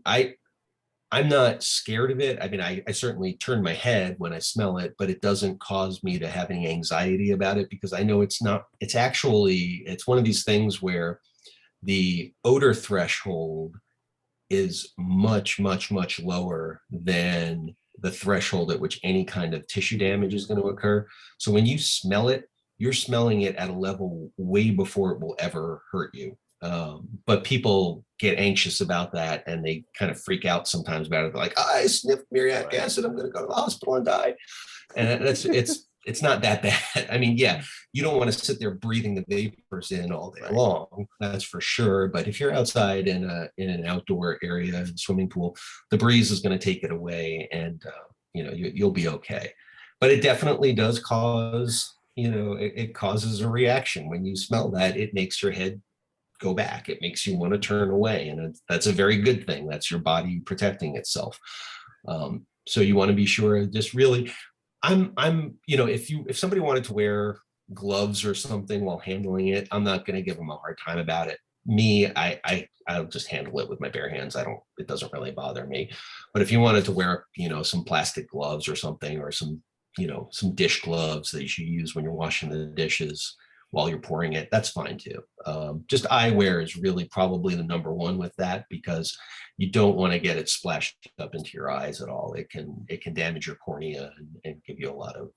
[SPEAKER 3] I'm not scared of it. I mean, I certainly turn my head when I smell it, but it doesn't cause me to have any anxiety about it, because I know it's one of these things where the odor threshold is much, much, much lower than the threshold at which any kind of tissue damage is going to occur. So when you smell it, you're smelling it at a level way before it will ever hurt you. But people get anxious about that, and they kind of freak out sometimes about it. They're like, I sniffed muriatic acid, I'm going to go to the hospital and die. And it's not that bad. I mean, yeah, you don't want to sit there breathing the vapors in all day long, that's for sure. But if you're outside in an outdoor area, swimming pool, the breeze is going to take it away, and you'll be okay. But it definitely does cause, it causes a reaction when you smell that. It makes your head go back. It makes you want to turn away, and that's a very good thing. That's your body protecting itself. So you want to be sure. Just really, if somebody wanted to wear gloves or something while handling it, I'm not going to give them a hard time about it. Me, I'll just handle it with my bare hands. It doesn't really bother me. But if you wanted to wear, some plastic gloves or something, or some dish gloves that you should use when you're washing the dishes while you're pouring it, that's fine too. Just eyewear is really probably the number one with that, because you don't want to get it splashed up into your eyes at all. It can damage your cornea and give you a lot of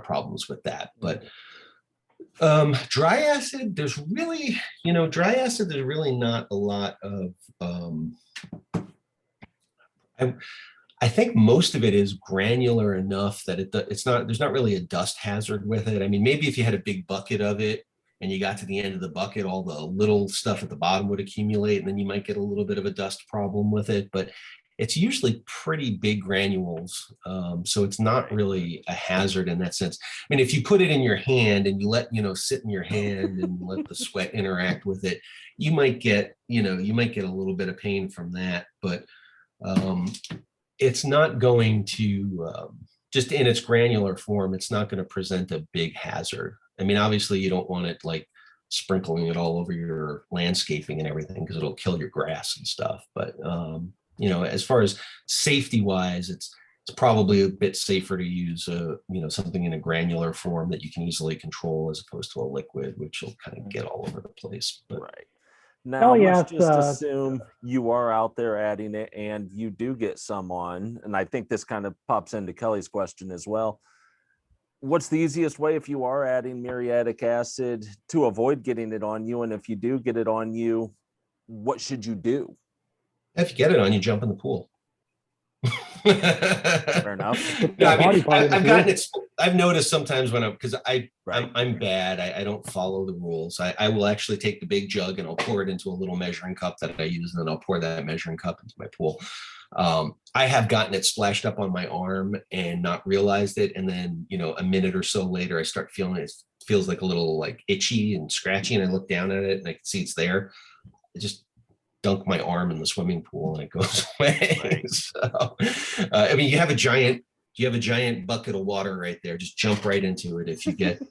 [SPEAKER 3] problems with that. But dry acid, there's really not a lot of I think most of it is granular enough that there's not really a dust hazard with it. I mean, maybe if you had a big bucket of it and you got to the end of the bucket, all the little stuff at the bottom would accumulate, and then you might get a little bit of a dust problem with it. But it's usually pretty big granules. So it's not really a hazard in that sense. I mean, if you put it in your hand and you let, sit in your hand and let the sweat interact with it, you might get a little bit of pain from that. But it's not going to, just in its granular form, it's not going to present a big hazard. I mean, obviously you don't want it like sprinkling it all over your landscaping and everything, because it'll kill your grass and stuff. But, as far as safety wise, it's probably a bit safer to use something in a granular form that you can easily control, as opposed to a liquid, which will kind of get all over the place. But,
[SPEAKER 1] right. Now, let's just assume you are out there adding it and you do get some on. And I think this kind of pops into Kelly's question as well. What's the easiest way, if you are adding muriatic acid, to avoid getting it on you? And if you do get it on you, what should you do?
[SPEAKER 3] If you get it on you, jump in the pool.
[SPEAKER 1] Fair enough.
[SPEAKER 3] No, I mean, I've noticed sometimes because I'm bad. I don't follow the rules. I will actually take the big jug and I'll pour it into a little measuring cup that I use, and then I'll pour that measuring cup into my pool. I have gotten it splashed up on my arm and not realized it. And then, a minute or so later, I start feeling it. It feels like a little like itchy and scratchy. And I look down at it and I can see it's there. I just dunk my arm in the swimming pool and it goes away. Right. So, I mean, you have a giant bucket of water right there. Just jump right into it if you get.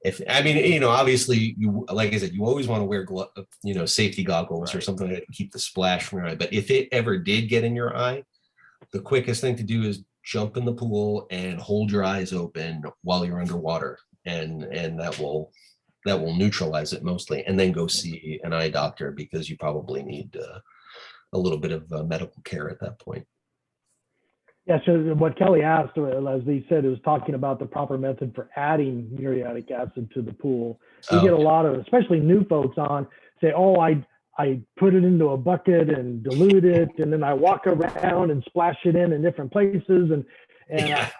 [SPEAKER 3] Obviously, like I said, you always want to wear safety goggles or something to keep the splash from your eye. But if it ever did get in your eye, the quickest thing to do is jump in the pool and hold your eyes open while you're underwater, and that will neutralize it mostly, and then go see an eye doctor, because you probably need a little bit of medical care at that point.
[SPEAKER 2] Yeah, so what Kelly asked, as he said, was talking about the proper method for adding muriatic acid to the pool. We get a lot of, especially new folks say, oh, I put it into a bucket and dilute it, and then I walk around and splash it in different places, and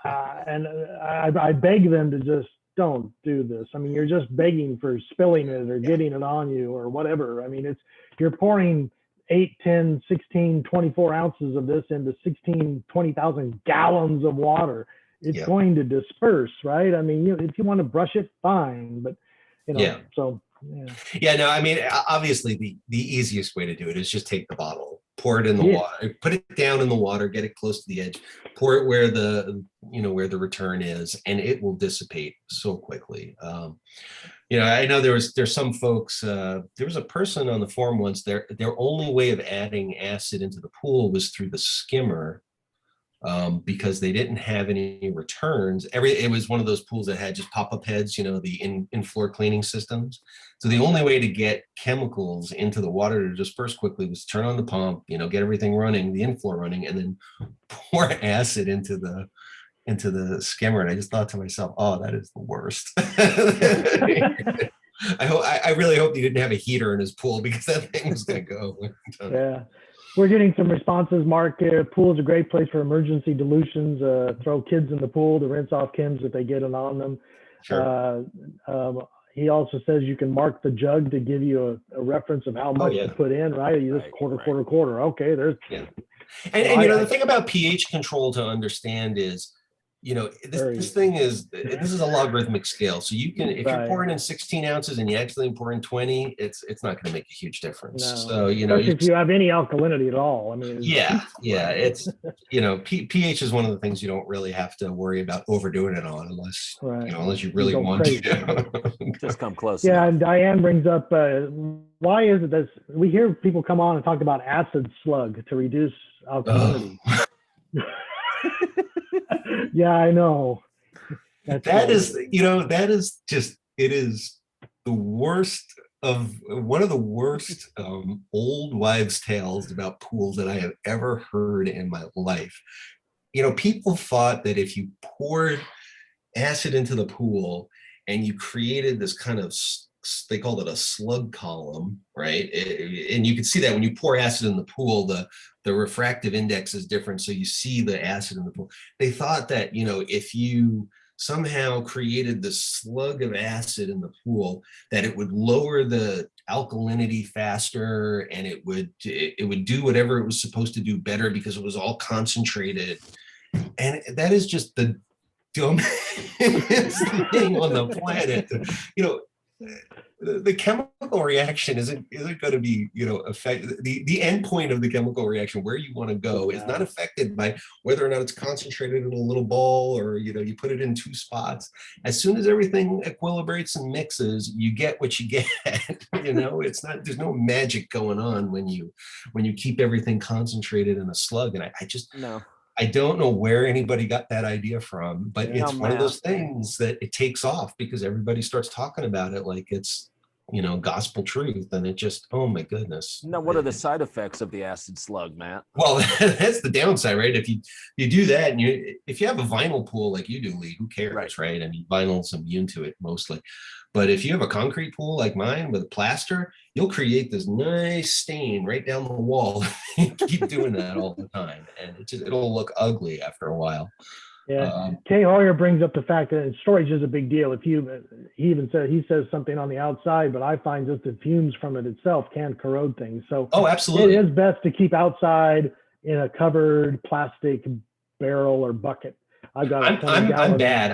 [SPEAKER 2] I beg them to just don't do this. I mean, you're just begging for spilling it or getting it on you or whatever. I mean, you're pouring 8, 10, 16, 24 ounces of this into 16, 20,000 gallons of water. It's going to disperse, right? I mean, if you want to brush it, fine, but so.
[SPEAKER 3] Yeah, no, I mean, obviously the easiest way to do it is just take the bottle pour it in the water, put it down in the water, get it close to the edge, pour it where where the return is, and it will dissipate so quickly. I know there's some folks, there was a person on the forum once, their only way of adding acid into the pool was through the skimmer, because they didn't have any returns. It was one of those pools that had just pop-up heads, the in-floor cleaning systems. So the only way to get chemicals into the water to disperse quickly was turn on the pump, get everything running, the in-floor running, and then pour acid into the skimmer. And I just thought to myself, oh, that is the worst. I really hope he didn't have a heater in his pool, because that thing was going to go.
[SPEAKER 2] Yeah. We're getting some responses, Mark. Pool is a great place for emergency dilutions. Throw kids in the pool to rinse off chems if they get it on them.
[SPEAKER 3] Sure.
[SPEAKER 2] He also says you can mark the jug to give you a reference of how much to put in, right? You just quarter. Okay, there's.
[SPEAKER 3] Yeah. And the thing about pH control to understand is, this thing is a logarithmic scale. So you can, if you're pouring in 16 ounces and you actually pour in 20, it's not going to make a huge difference. No. So,
[SPEAKER 2] especially if you have any alkalinity at all. I mean,
[SPEAKER 3] it's, pH is one of the things you don't really have to worry about overdoing it on unless, unless you really want to.
[SPEAKER 1] Just come close.
[SPEAKER 2] Yeah. Enough. And Diane brings up, why is it that we hear people come on and talk about acid slug to reduce alkalinity? Yeah, I know.
[SPEAKER 3] That is just, it is one of the worst old wives' tales about pools that I have ever heard in my life. People thought that if you poured acid into the pool and you created this kind of, they called it a slug column, right? And you can see that when you pour acid in the pool, the refractive index is different. So you see the acid in the pool. They thought that, if you somehow created the slug of acid in the pool, that it would lower the alkalinity faster, and it would do whatever it was supposed to do better because it was all concentrated. And that is just the dumbest thing on the planet. The chemical reaction isn't going to be, affect the end point of the chemical reaction, where you want to go, is not affected by whether or not it's concentrated in a little ball or, you put it in two spots. As soon as everything equilibrates and mixes, you get what you get. It's not, there's no magic going on when you keep everything concentrated in a slug. And I just, no. I don't know where anybody got that idea from, but it's one of those things that it takes off because everybody starts talking about it like it's, gospel truth. And it just, oh my goodness.
[SPEAKER 1] Now, what are the side effects of the acid slug, Matt?
[SPEAKER 3] Well, that's the downside, right? If you do that, and if you have a vinyl pool like you do, Lee, who cares, right? I mean, vinyl's immune to it mostly. But if you have a concrete pool like mine with plaster, you'll create this nice stain right down the wall. Keep doing that all the time, and it'll look ugly after a while.
[SPEAKER 2] Yeah. Kay Hoyer brings up the fact that storage is a big deal. He says something on the outside, but I find just the fumes from it itself can corrode things. So
[SPEAKER 3] absolutely,
[SPEAKER 2] it is best to keep outside in a covered plastic barrel or bucket. I've got.
[SPEAKER 3] I'm bad.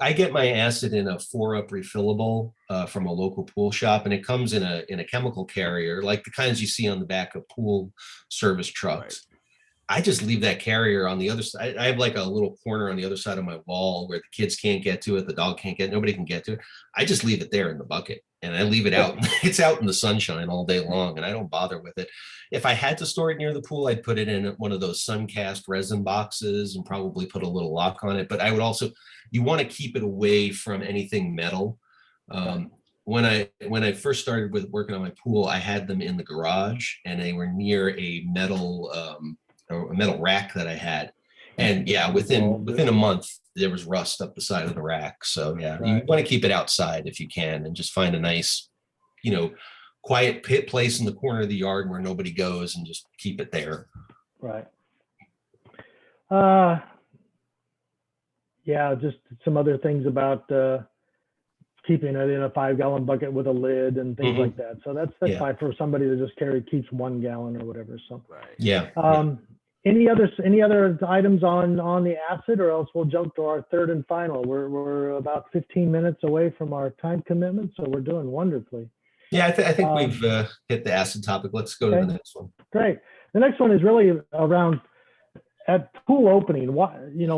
[SPEAKER 3] I get my acid in a 4-up refillable from a local pool shop, and it comes in a chemical carrier, like the kinds you see on the back of pool service trucks. Right. I just leave that carrier on the other side. I have like a little corner on the other side of my wall where the kids can't get to it, the dog can't nobody can get to it. I just leave it there in the bucket, and I leave it out. It's out in the sunshine all day long, and I don't bother with it. If I had to store it near the pool, I'd put it in one of those Suncast resin boxes and probably put a little lock on it. But I would also, you want to keep it away from anything metal. When I first started with working on my pool, I had them in the garage, and they were near a metal rack that I had. And within a month, there was rust up the side of the rack. So you want to keep it outside if you can, and just find a nice, quiet place in the corner of the yard where nobody goes, and just keep it there.
[SPEAKER 2] Right. Just some other things about keeping it in a 5-gallon bucket with a lid and things like that. So that's fine for somebody that just keeps 1 gallon or whatever. So Any other items on the acid, or else we'll jump to our third and final. We're about 15 minutes away from our time commitment, so we're doing wonderfully.
[SPEAKER 3] Yeah, I think we've hit the acid topic. Let's go to the next one.
[SPEAKER 2] Great. The next one is really around at pool opening.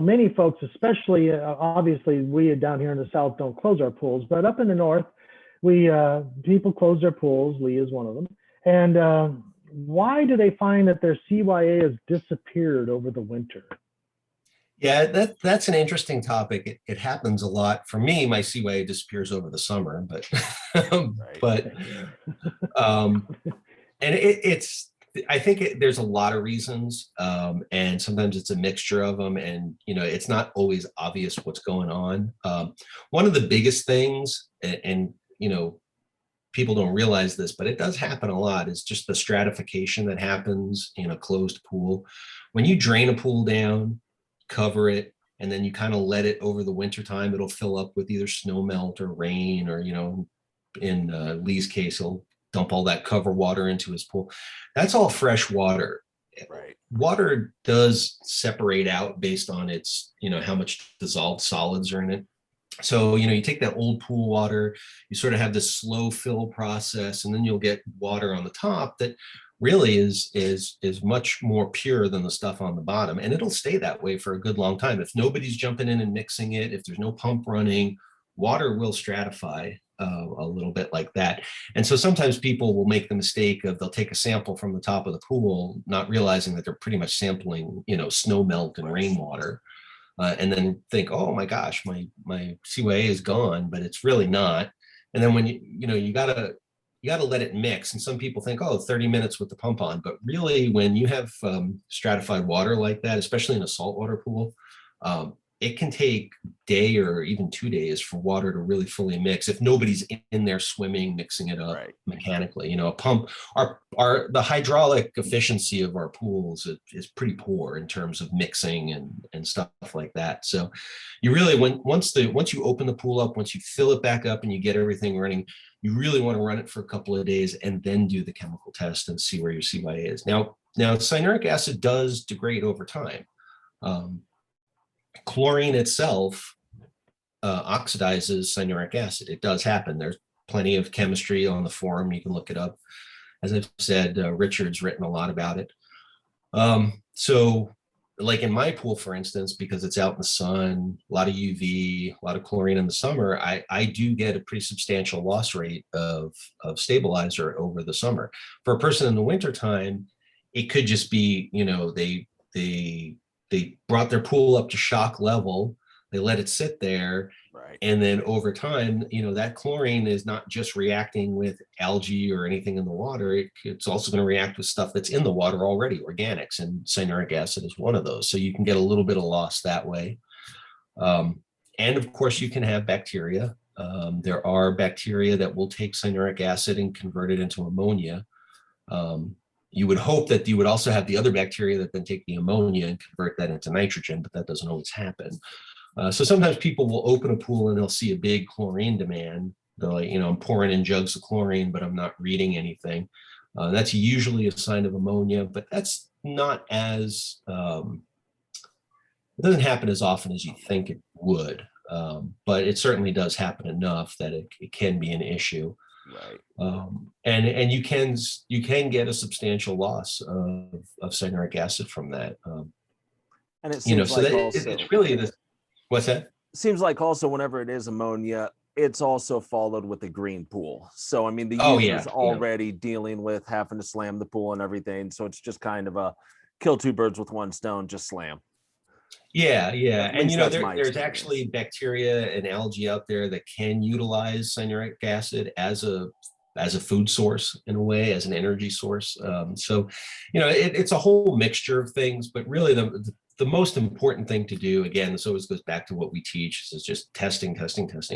[SPEAKER 2] Many folks, especially obviously we down here in the South don't close our pools, but up in the North, people close their pools. Lee is one of them. And why do they find that their CYA has disappeared over the winter?
[SPEAKER 3] Yeah, that's an interesting topic. It happens a lot. For me, my CYA disappears over the summer, but but and I think there's a lot of reasons, and sometimes it's a mixture of them, and it's not always obvious what's going on. One of the biggest things, and people don't realize this, but it does happen a lot, is just the stratification that happens in a closed pool. When you drain a pool down, cover it, and then you kind of let it over the winter time, it'll fill up with either snow melt or rain, or in Lee's case, he'll dump all that cover water into his pool. That's all fresh water.
[SPEAKER 1] Right.
[SPEAKER 3] Water does separate out based on its, how much dissolved solids are in it. So, you take that old pool water, you sort of have this slow fill process, and then you'll get water on the top that really is much more pure than the stuff on the bottom. And it'll stay that way for a good long time. If nobody's jumping in and mixing it, if there's no pump running, water will stratify a little bit like that. And so sometimes people will make the mistake of they'll take a sample from the top of the pool, not realizing that they're pretty much sampling, snow melt and rainwater. And then think, oh my gosh, my CYA is gone, but it's really not. And then when you gotta let it mix. And some people think, 30 minutes with the pump on, but really when you have stratified water like that, especially in a saltwater pool, it can take a day or even 2 days for water to really fully mix if nobody's in there swimming, mixing it up mechanically. A pump, the hydraulic efficiency of our pools is pretty poor in terms of mixing and stuff like that. So you really, once you open the pool up, once you fill it back up and you get everything running, you really want to run it for a couple of days and then do the chemical test and see where your CYA is. Now cyanuric acid does degrade over time. Chlorine itself oxidizes cyanuric acid. It does happen. There's plenty of chemistry on the forum. You can look it up. As I've said, Richard's written a lot about it. So like in my pool, for instance, because it's out in the sun, a lot of UV, a lot of chlorine in the summer, I do get a pretty substantial loss rate of stabilizer over the summer. For a person in the wintertime, it could just be, they brought their pool up to shock level, they let it sit there, and then over time, that chlorine is not just reacting with algae or anything in the water, it's also going to react with stuff that's in the water already, organics, and cyanuric acid is one of those. So you can get a little bit of loss that way. And of course, you can have bacteria. There are bacteria that will take cyanuric acid and convert it into ammonia. You would hope that you would also have the other bacteria that then take the ammonia and convert that into nitrogen, but that doesn't always happen. So sometimes people will open a pool and they'll see a big chlorine demand. They're like, I'm pouring in jugs of chlorine, but I'm not reading anything. That's usually a sign of ammonia, but that's not as, it doesn't happen as often as you think it would. But it certainly does happen enough that it can be an issue. Right. And you can get a substantial loss of cyanuric acid from that.
[SPEAKER 1] And it seems
[SPEAKER 3] so it's really this. What's that?
[SPEAKER 1] Seems like also whenever it is ammonia, it's also followed with a green pool. So I mean, the user's already dealing with having to slam the pool and everything. So it's just kind of a kill two birds with one stone, just slam.
[SPEAKER 3] Yeah. And there's actually bacteria and algae out there that can utilize cyanuric acid as a food source in a way, as an energy source. So it's a whole mixture of things, but really the most important thing to do, again, this always goes back to what we teach, is just testing.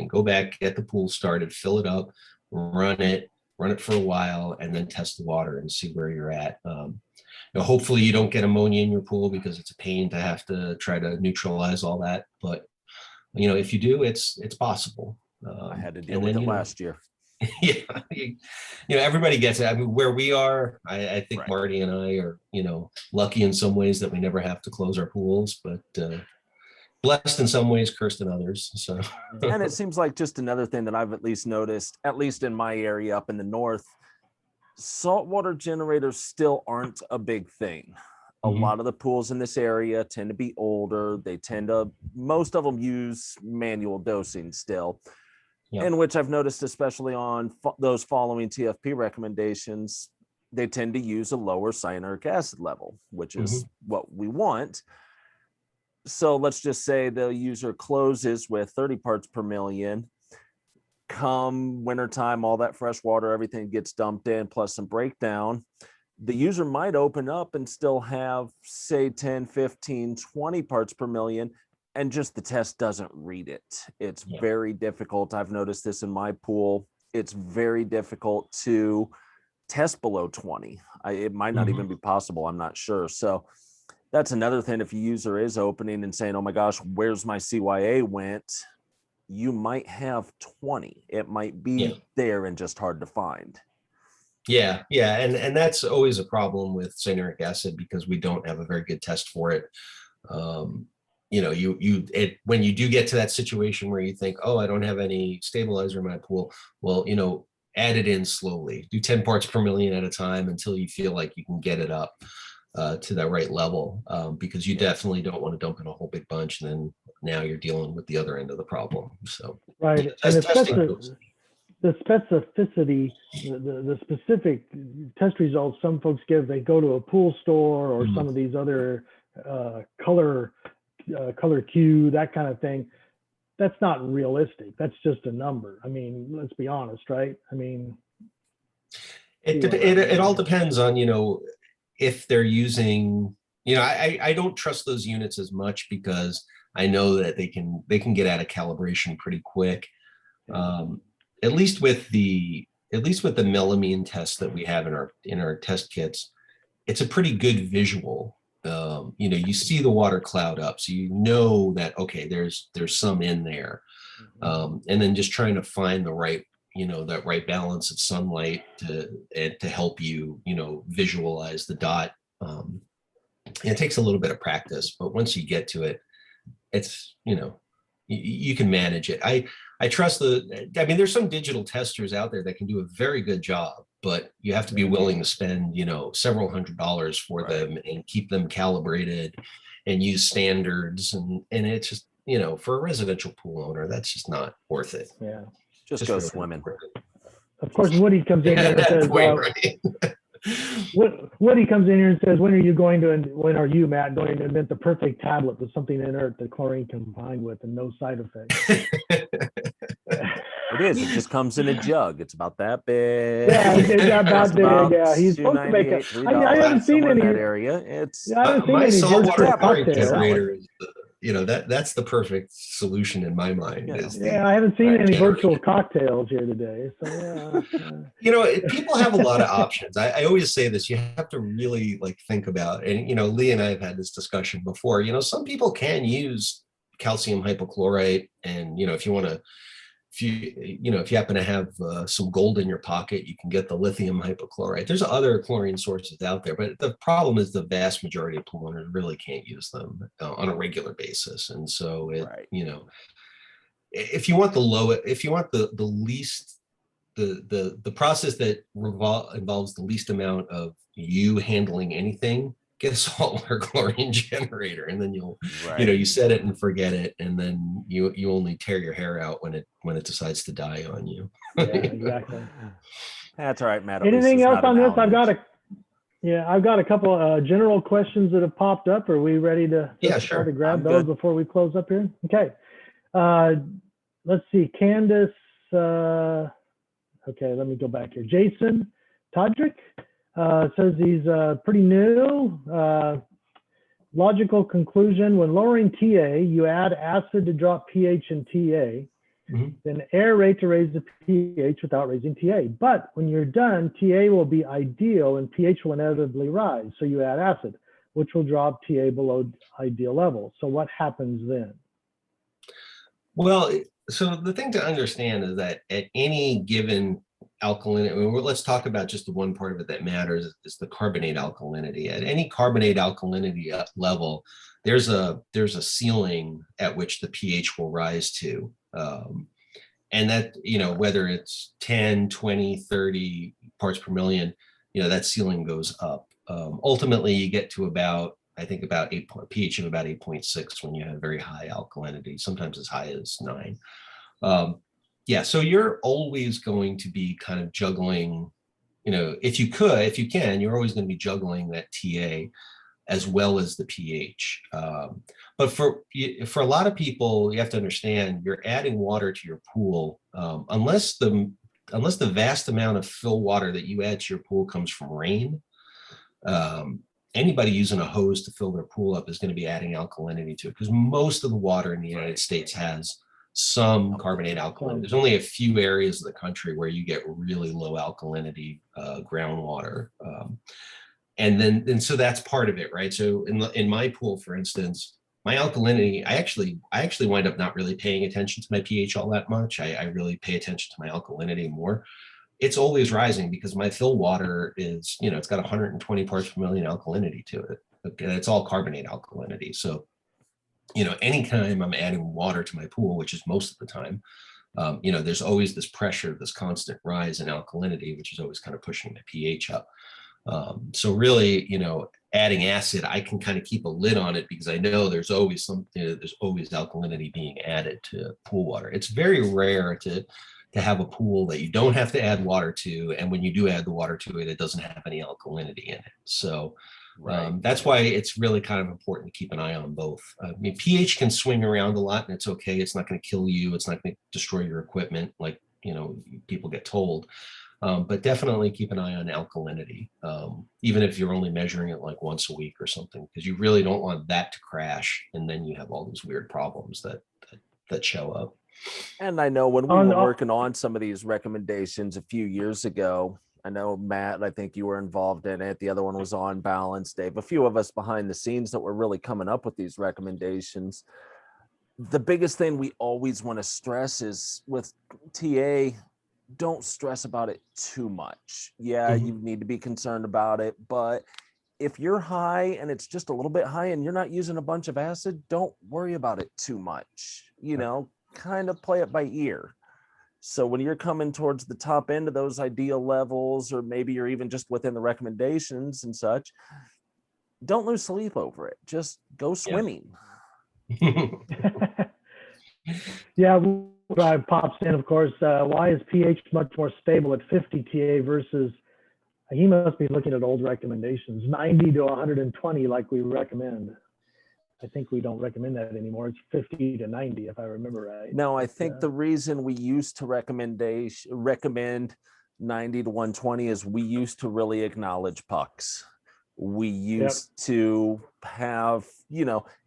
[SPEAKER 3] Go back, get the pool started, fill it up, run it for a while, and then test the water and see where you're at. Hopefully you don't get ammonia in your pool, because it's a pain to have to try to neutralize all that. But if you do, it's possible.
[SPEAKER 1] I had to deal with it last year.
[SPEAKER 3] Yeah, everybody gets it. I mean, where we are, I think Marty and I are, lucky in some ways that we never have to close our pools, but blessed in some ways, cursed in others. So,
[SPEAKER 1] and it seems like just another thing that I've at least noticed, at least in my area up in the north, saltwater generators still aren't a big thing. A lot of the pools in this area tend to be older. Most of them use manual dosing still, in which I've noticed, especially on those following TFP recommendations, they tend to use a lower cyanuric acid level, which is what we want. So let's just say the user closes with 30 parts per million. Come wintertime, all that fresh water, everything gets dumped in, plus some breakdown. The user might open up and still have, say, 10, 15, 20 parts per million, and just the test doesn't read it. It's very difficult. I've noticed this in my pool. It's very difficult to test below 20. It might not even be possible. I'm not sure. So that's another thing. If a user is opening and saying, oh my gosh, where's my CYA went? You might have 20. It might be there and just hard to find.
[SPEAKER 3] Yeah. And that's always a problem with cyanuric acid because we don't have a very good test for it. You know, when you do get to that situation where you think, oh, I don't have any stabilizer in my pool, well, you know, add it in slowly. Do 10 parts per million at a time until you feel like you can get it up to that right level, because you definitely don't want to dump in a whole big bunch, and then now you're dealing with the other end of the problem. So
[SPEAKER 2] right, and the specificity, the specific test results some folks give, they go to a pool store or some of these other color Q, that kind of thing. That's not realistic. That's just a number. I mean, let's be honest, right? I mean,
[SPEAKER 3] it all depends on, you know, if they're using, you know, I don't trust those units as much because I know that they can get out of calibration pretty quick. At least with the melamine test that we have in our test kits, it's a pretty good visual. You know, you see the water cloud up, so you know that, okay, there's some in there. And then just trying to find the right, you know, that right balance of sunlight to help you, you know, visualize the dot. It takes a little bit of practice, but once you get to it, it's, you know, you can manage it. I trust I mean, there's some digital testers out there that can do a very good job, but you have to be willing to spend, you know, several $100s for them and keep them calibrated and use standards. And it's just, you know, for a residential pool owner, that's just not worth it.
[SPEAKER 2] Yeah.
[SPEAKER 1] Just go swimming.
[SPEAKER 2] Of course, Woody comes in here and says, Woody comes in here and says, when are you, Matt, going to invent the perfect tablet with something inert that chlorine combined with and no side effects?
[SPEAKER 1] It is. It just comes in a jug. It's about that big.
[SPEAKER 2] Yeah, it's about big. Yeah, he's supposed to make it. I haven't seen any.
[SPEAKER 1] That area. It's.
[SPEAKER 2] I haven't seen any
[SPEAKER 3] saltwater
[SPEAKER 2] cocktails.
[SPEAKER 3] generator is you know, that's the perfect solution in my mind.
[SPEAKER 2] I haven't seen any virtual cocktails here today. So
[SPEAKER 3] you know, people have a lot of options. I always say this, you have to really like think about, and you know, Lee and I have had this discussion before. You know, some people can use calcium hypochlorite, and you know, if you happen to have some gold in your pocket, you can get the lithium hypochlorite. There's other chlorine sources out there, but the problem is the vast majority of pool owners really can't use them on a regular basis. And so, you know, if you want the least, the process that involves the least amount of you handling anything, get a saltwater chlorine generator, and then you'll, you know, you set it and forget it, and then you only tear your hair out when it decides to die on you.
[SPEAKER 2] Yeah, exactly.
[SPEAKER 1] That's all right, Matt.
[SPEAKER 2] Anything else on this? I've got a couple general questions that have popped up. Are we ready to try to grab those before we close up here? Okay. Let's see. Candace. Okay, let me go back here. Jason Todrick. Says he's pretty new. Logical conclusion: when lowering TA, you add acid to drop pH in TA, then aerate to raise the pH without raising TA. But when you're done, TA will be ideal and pH will inevitably rise. So you add acid, which will drop TA below ideal level. So what happens then?
[SPEAKER 3] Well, so the thing to understand is that at any given alkalinity, I mean, let's talk about just the one part of it that matters, is the carbonate alkalinity. At any carbonate alkalinity level, there's a ceiling at which the pH will rise to. And that, you know, whether it's 10, 20, 30 parts per million, that ceiling goes up. Ultimately, you get to about, I think, about pH of about 8.6 when you have very high alkalinity, sometimes as high as 9. Yeah, so you're always going to be kind of juggling, if you can, you're always going to be juggling that TA as well as the pH. But for a lot of people, you have to understand, you're adding water to your pool, unless the vast amount of fill water that you add to your pool comes from rain. Anybody using a hose to fill their pool up is going to be adding alkalinity to it, because most of the water in the United States has some carbonate alkalinity. There's only a few areas of the country where you get really low alkalinity groundwater. And so that's part of it, right? So in my pool, for instance, my alkalinity, I actually wind up not really paying attention to my pH all that much. I really pay attention to my alkalinity more. It's always rising because my fill water is, it's got 120 parts per million alkalinity to it. And it's all carbonate alkalinity. So, anytime I'm adding water to my pool, which is most of the time, there's always this pressure, this constant rise in alkalinity, which is always kind of pushing the pH up. So really, adding acid, I can kind of keep a lid on it because I know there's always alkalinity being added to pool water. It's very rare to have a pool that you don't have to add water to, and when you do add the water to it, it doesn't have any alkalinity in it. So that's why it's really kind of important to keep an eye on both. I mean, pH can swing around a lot, and it's okay. It's not going to kill you. It's not going to destroy your equipment, like people get told. But definitely keep an eye on alkalinity, even if you're only measuring it like once a week or something, because you really don't want that to crash, and then you have all these weird problems that show up.
[SPEAKER 1] And I know when we were working on some of these recommendations a few years ago, I know Matt, I think you were involved in it. The other one was On Balance, Dave. A few of us behind the scenes that were really coming up with these recommendations. The biggest thing we always want to stress is with TA, don't stress about it too much. Yeah, you need to be concerned about it, but if you're high and it's just a little bit high and you're not using a bunch of acid, don't worry about it too much. Kind of play it by ear. So when you're coming towards the top end of those ideal levels, or maybe you're even just within the recommendations and such, don't lose sleep over it. Just go swimming.
[SPEAKER 2] Yeah, drive pops in, of course. Why is pH much more stable at 50 TA versus, he must be looking at old recommendations, 90 to 120 like we recommend. I think we don't recommend that anymore. It's 50 to 90, if I remember right.
[SPEAKER 1] No, I think the reason we used to recommend 90 to 120 is we used to really acknowledge pucks. We used to have,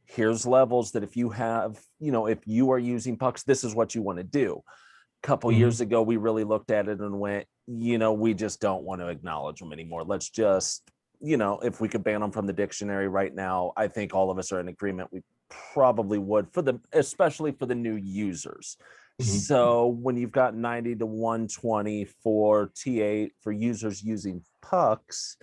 [SPEAKER 1] here's levels that if you have, if you are using pucks, this is what you want to do. A couple years ago, we really looked at it and went, we just don't want to acknowledge them anymore. Let's just, if we could ban them from the dictionary right now, I think all of us are in agreement. We probably would, especially for the new users. So when you've got 90 to 120 for TA for users using pucks,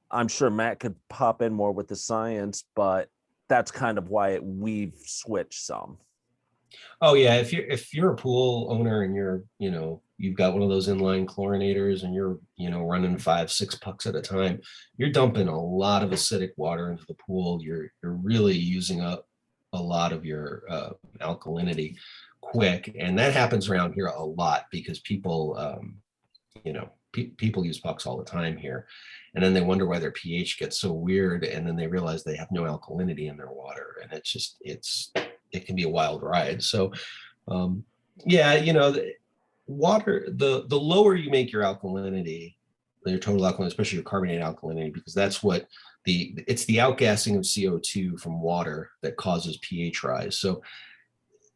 [SPEAKER 1] I'm sure Matt could pop in more with the science, but that's kind of why we've switched some.
[SPEAKER 3] Oh yeah, if you're a pool owner and you've got one of those inline chlorinators and you're running 5-6 pucks at a time, you're dumping a lot of acidic water into the pool. You're really using up a lot of your alkalinity quick, and that happens around here a lot because people people use pucks all the time here, and then they wonder why their pH gets so weird, and then they realize they have no alkalinity in their water, and it can be a wild ride. So water, the lower you make your alkalinity, your total alkalinity, especially your carbonate alkalinity, because that's what it's the outgassing of CO2 from water that causes pH rise. So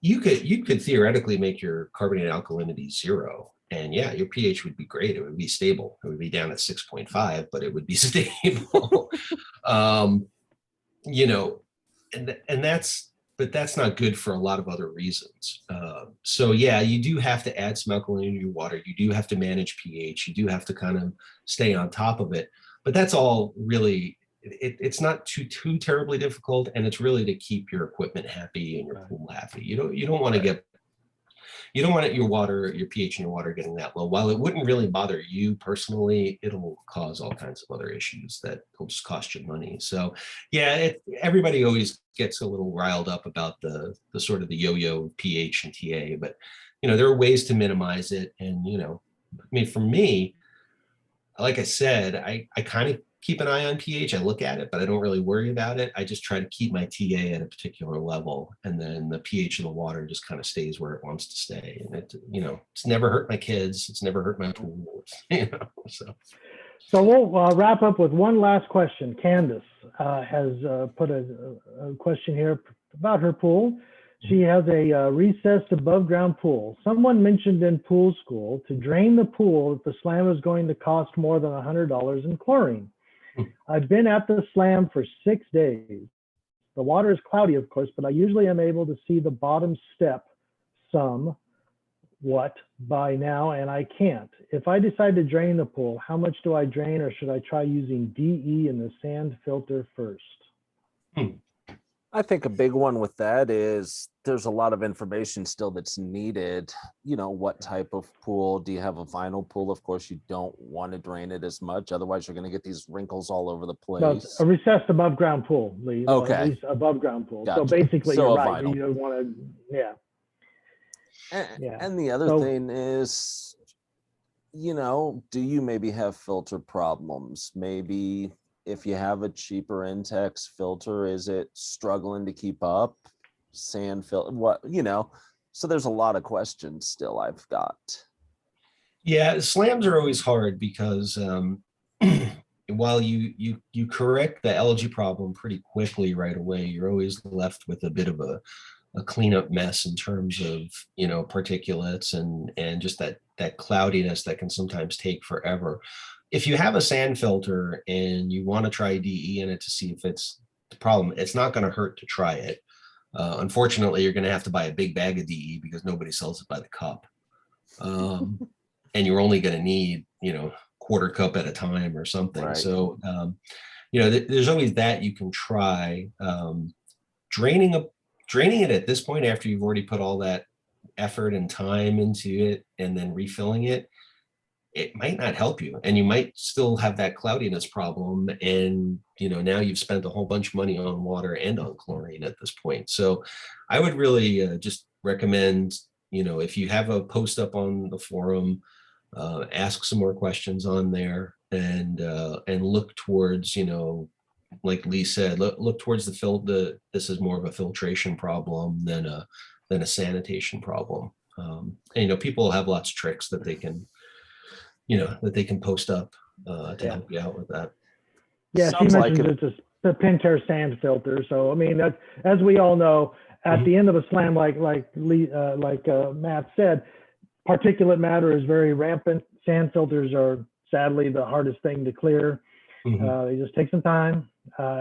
[SPEAKER 3] you could theoretically make your carbonate alkalinity 0, and yeah, your pH would be great. It would be stable. It would be down at 6.5, but it would be stable. But that's not good for a lot of other reasons. So yeah, you do have to add some alkalinity to your water. You do have to manage pH. You do have to kind of stay on top of it. But that's all really, it's not too terribly difficult, and it's really to keep your equipment happy and your pool happy. You don't want to get You don't want your water, your pH in your water getting that low. While it wouldn't really bother you personally, it'll cause all kinds of other issues that will just cost you money. So yeah, everybody always gets a little riled up about the sort of the yo-yo pH and TA, but there are ways to minimize it. And I mean, for me, like I said, I kind of keep an eye on pH. I look at it, but I don't really worry about it. I just try to keep my TA at a particular level, and then the pH of the water just kind of stays where it wants to stay. And it's never hurt my kids. It's never hurt my pool. So
[SPEAKER 2] we'll wrap up with one last question. Candace has put a question here about her pool. She has a recessed above ground pool. Someone mentioned in pool school to drain the pool that the slam is going to cost more than $100 in chlorine. I've been at the slam for 6 days. The water is cloudy, of course, but I usually am able to see the bottom step somewhat by now, and I can't. If I decide to drain the pool, how much do I drain, or should I try using DE in the sand filter first?
[SPEAKER 1] I think a big one with that is there's a lot of information still that's needed. What type of pool? Do you have a vinyl pool? Of course, you don't want to drain it as much. Otherwise, you're going to get these wrinkles all over the place.
[SPEAKER 2] Well, a recessed above ground pool, Lee.
[SPEAKER 1] Okay.
[SPEAKER 2] At least above ground pool.
[SPEAKER 1] Gotcha.
[SPEAKER 2] So basically,
[SPEAKER 1] So
[SPEAKER 2] you're
[SPEAKER 1] a
[SPEAKER 2] right.
[SPEAKER 1] vinyl.
[SPEAKER 2] You don't want to, yeah.
[SPEAKER 1] And the other thing is, do you maybe have filter problems? Maybe if you have a cheaper Intex filter, is it struggling to keep up? Sand filter, so there's a lot of questions still I've got.
[SPEAKER 3] Yeah, slams are always hard because while you correct the algae problem pretty quickly right away, you're always left with a bit of a cleanup mess in terms of particulates and just that cloudiness that can sometimes take forever. If you have a sand filter and you want to try DE in it to see if it's the problem, it's not going to hurt to try it. Unfortunately, you're going to have to buy a big bag of DE because nobody sells it by the cup. And you're only going to need, quarter cup at a time or something. Right. So, there's always that you can try. Draining it at this point, after you've already put all that effort and time into it and then refilling it, it might not help you, and you might still have that cloudiness problem. And now you've spent a whole bunch of money on water and on chlorine at this point. So I would really just recommend, if you have a post up on the forum, ask some more questions on there, and look towards, like Lee said, look towards this is more of a filtration problem than a sanitation problem. And people have lots of tricks that they can post up to help you out with that.
[SPEAKER 2] Yeah, she mentioned it's the Pentair sand filter. So I mean, that, as we all know, at the end of a slam, like Matt said, particulate matter is very rampant. Sand filters are sadly the hardest thing to clear. They just take some time.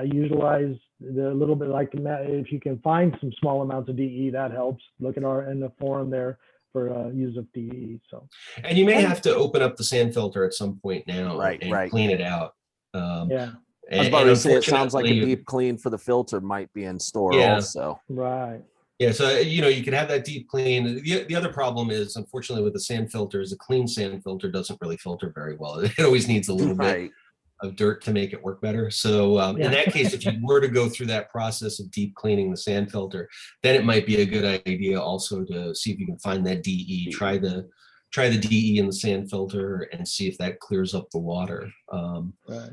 [SPEAKER 2] Utilize the little bit, like Matt, if you can find some small amounts of DE, that helps. Look at our in the forum there for use of DE. So,
[SPEAKER 3] and you may have to open up the sand filter at some point now, and clean it out.
[SPEAKER 2] Yeah.
[SPEAKER 1] I was about to say, it sounds like a deep clean for the filter might be in store also.
[SPEAKER 2] Right.
[SPEAKER 3] Yeah, so you can have that deep clean. The other problem is, unfortunately, with the sand filters, a clean sand filter doesn't really filter very well. It always needs a little bit of dirt to make it work better. So in that case, if you were to go through that process of deep cleaning the sand filter, then it might be a good idea also to see if you can find that DE. Try the DE in the sand filter and see if that clears up the water.
[SPEAKER 2] Right.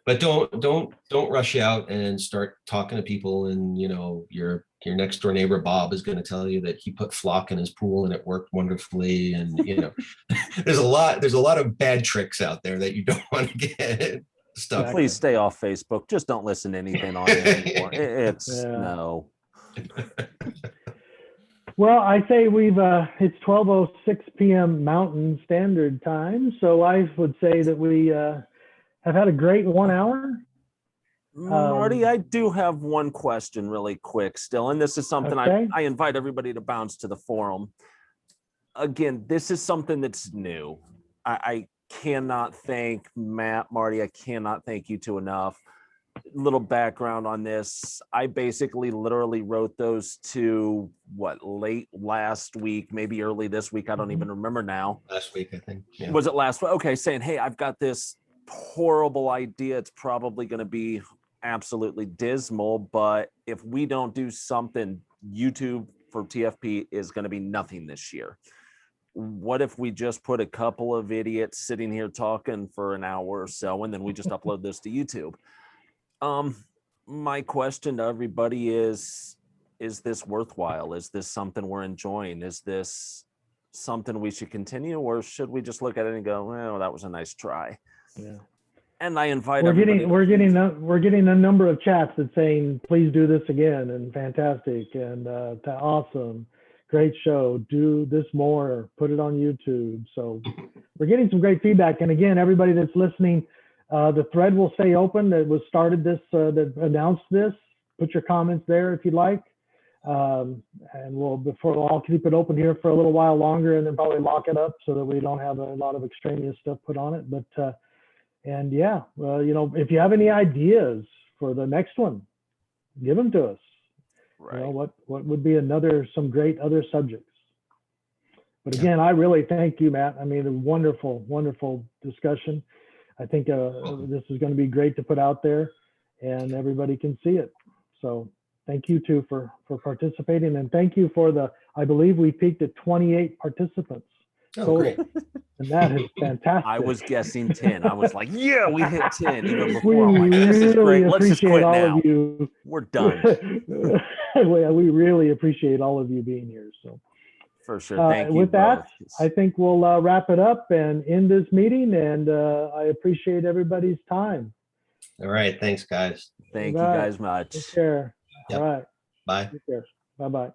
[SPEAKER 3] But don't rush out and start talking to people, and your next door neighbor Bob is going to tell you that he put flock in his pool and it worked wonderfully, and there's a lot of bad tricks out there that you don't want to get stuck.
[SPEAKER 1] Please stay off Facebook. Just don't listen to anything on it anymore. No.
[SPEAKER 2] Well, I say it's 12:06 p.m. Mountain Standard Time, so I would say that we have had a great 1 hour.
[SPEAKER 1] Marty, I do have one question really quick still, and this is something I invite everybody to bounce to the forum. Again, this is something that's new. I cannot thank Matt, Marty, I cannot thank you two enough. little background on this. I basically literally wrote those to late last week, maybe early this week. I don't even remember now.
[SPEAKER 3] Last week, I think. Yeah.
[SPEAKER 1] Was it last week? Okay, saying, hey, I've got this horrible idea. It's probably going to be absolutely dismal, but if we don't do something, YouTube for TFP is going to be nothing this year. What if we just put a couple of idiots sitting here talking for an hour or so, and then we just upload this to YouTube? My question to everybody is this worthwhile? Is this something we're enjoying? Is this something we should continue, or should we just look at it and go, well, that was a nice try?
[SPEAKER 2] Yeah.
[SPEAKER 1] And I invite
[SPEAKER 2] we're getting a number of chats that saying, please do this again, and fantastic, and awesome, great show, do this more, put it on YouTube. So we're getting some great feedback. And again, everybody that's listening, the thread will stay open that was started this, that announced this. Put your comments there if you'd like. And I'll keep it open here for a little while longer, and then probably lock it up so that we don't have a lot of extraneous stuff put on it. But, and yeah, if you have any ideas for the next one, give them to us.
[SPEAKER 1] Right.
[SPEAKER 2] What would be some great other subjects. But again, I really thank you, Matt. I mean, a wonderful, wonderful discussion. I think this is going to be great to put out there, and everybody can see it. So thank you too for participating, and thank you for I believe we peaked at 28 participants.
[SPEAKER 3] Oh, great.
[SPEAKER 2] And that is fantastic.
[SPEAKER 1] I was guessing 10. I was like, yeah, we hit 10 even before. I'm like, this is great. Let's just quit now. We're done.
[SPEAKER 2] We really appreciate all of you being here. So
[SPEAKER 1] for sure. Thank you.
[SPEAKER 2] With that, I think we'll wrap it up and end this meeting. And I appreciate everybody's time.
[SPEAKER 3] All right. Thanks, guys.
[SPEAKER 1] Thank you guys much.
[SPEAKER 2] Take care.
[SPEAKER 3] Yep.
[SPEAKER 2] All right.
[SPEAKER 3] Bye.
[SPEAKER 2] Take care. Bye-bye.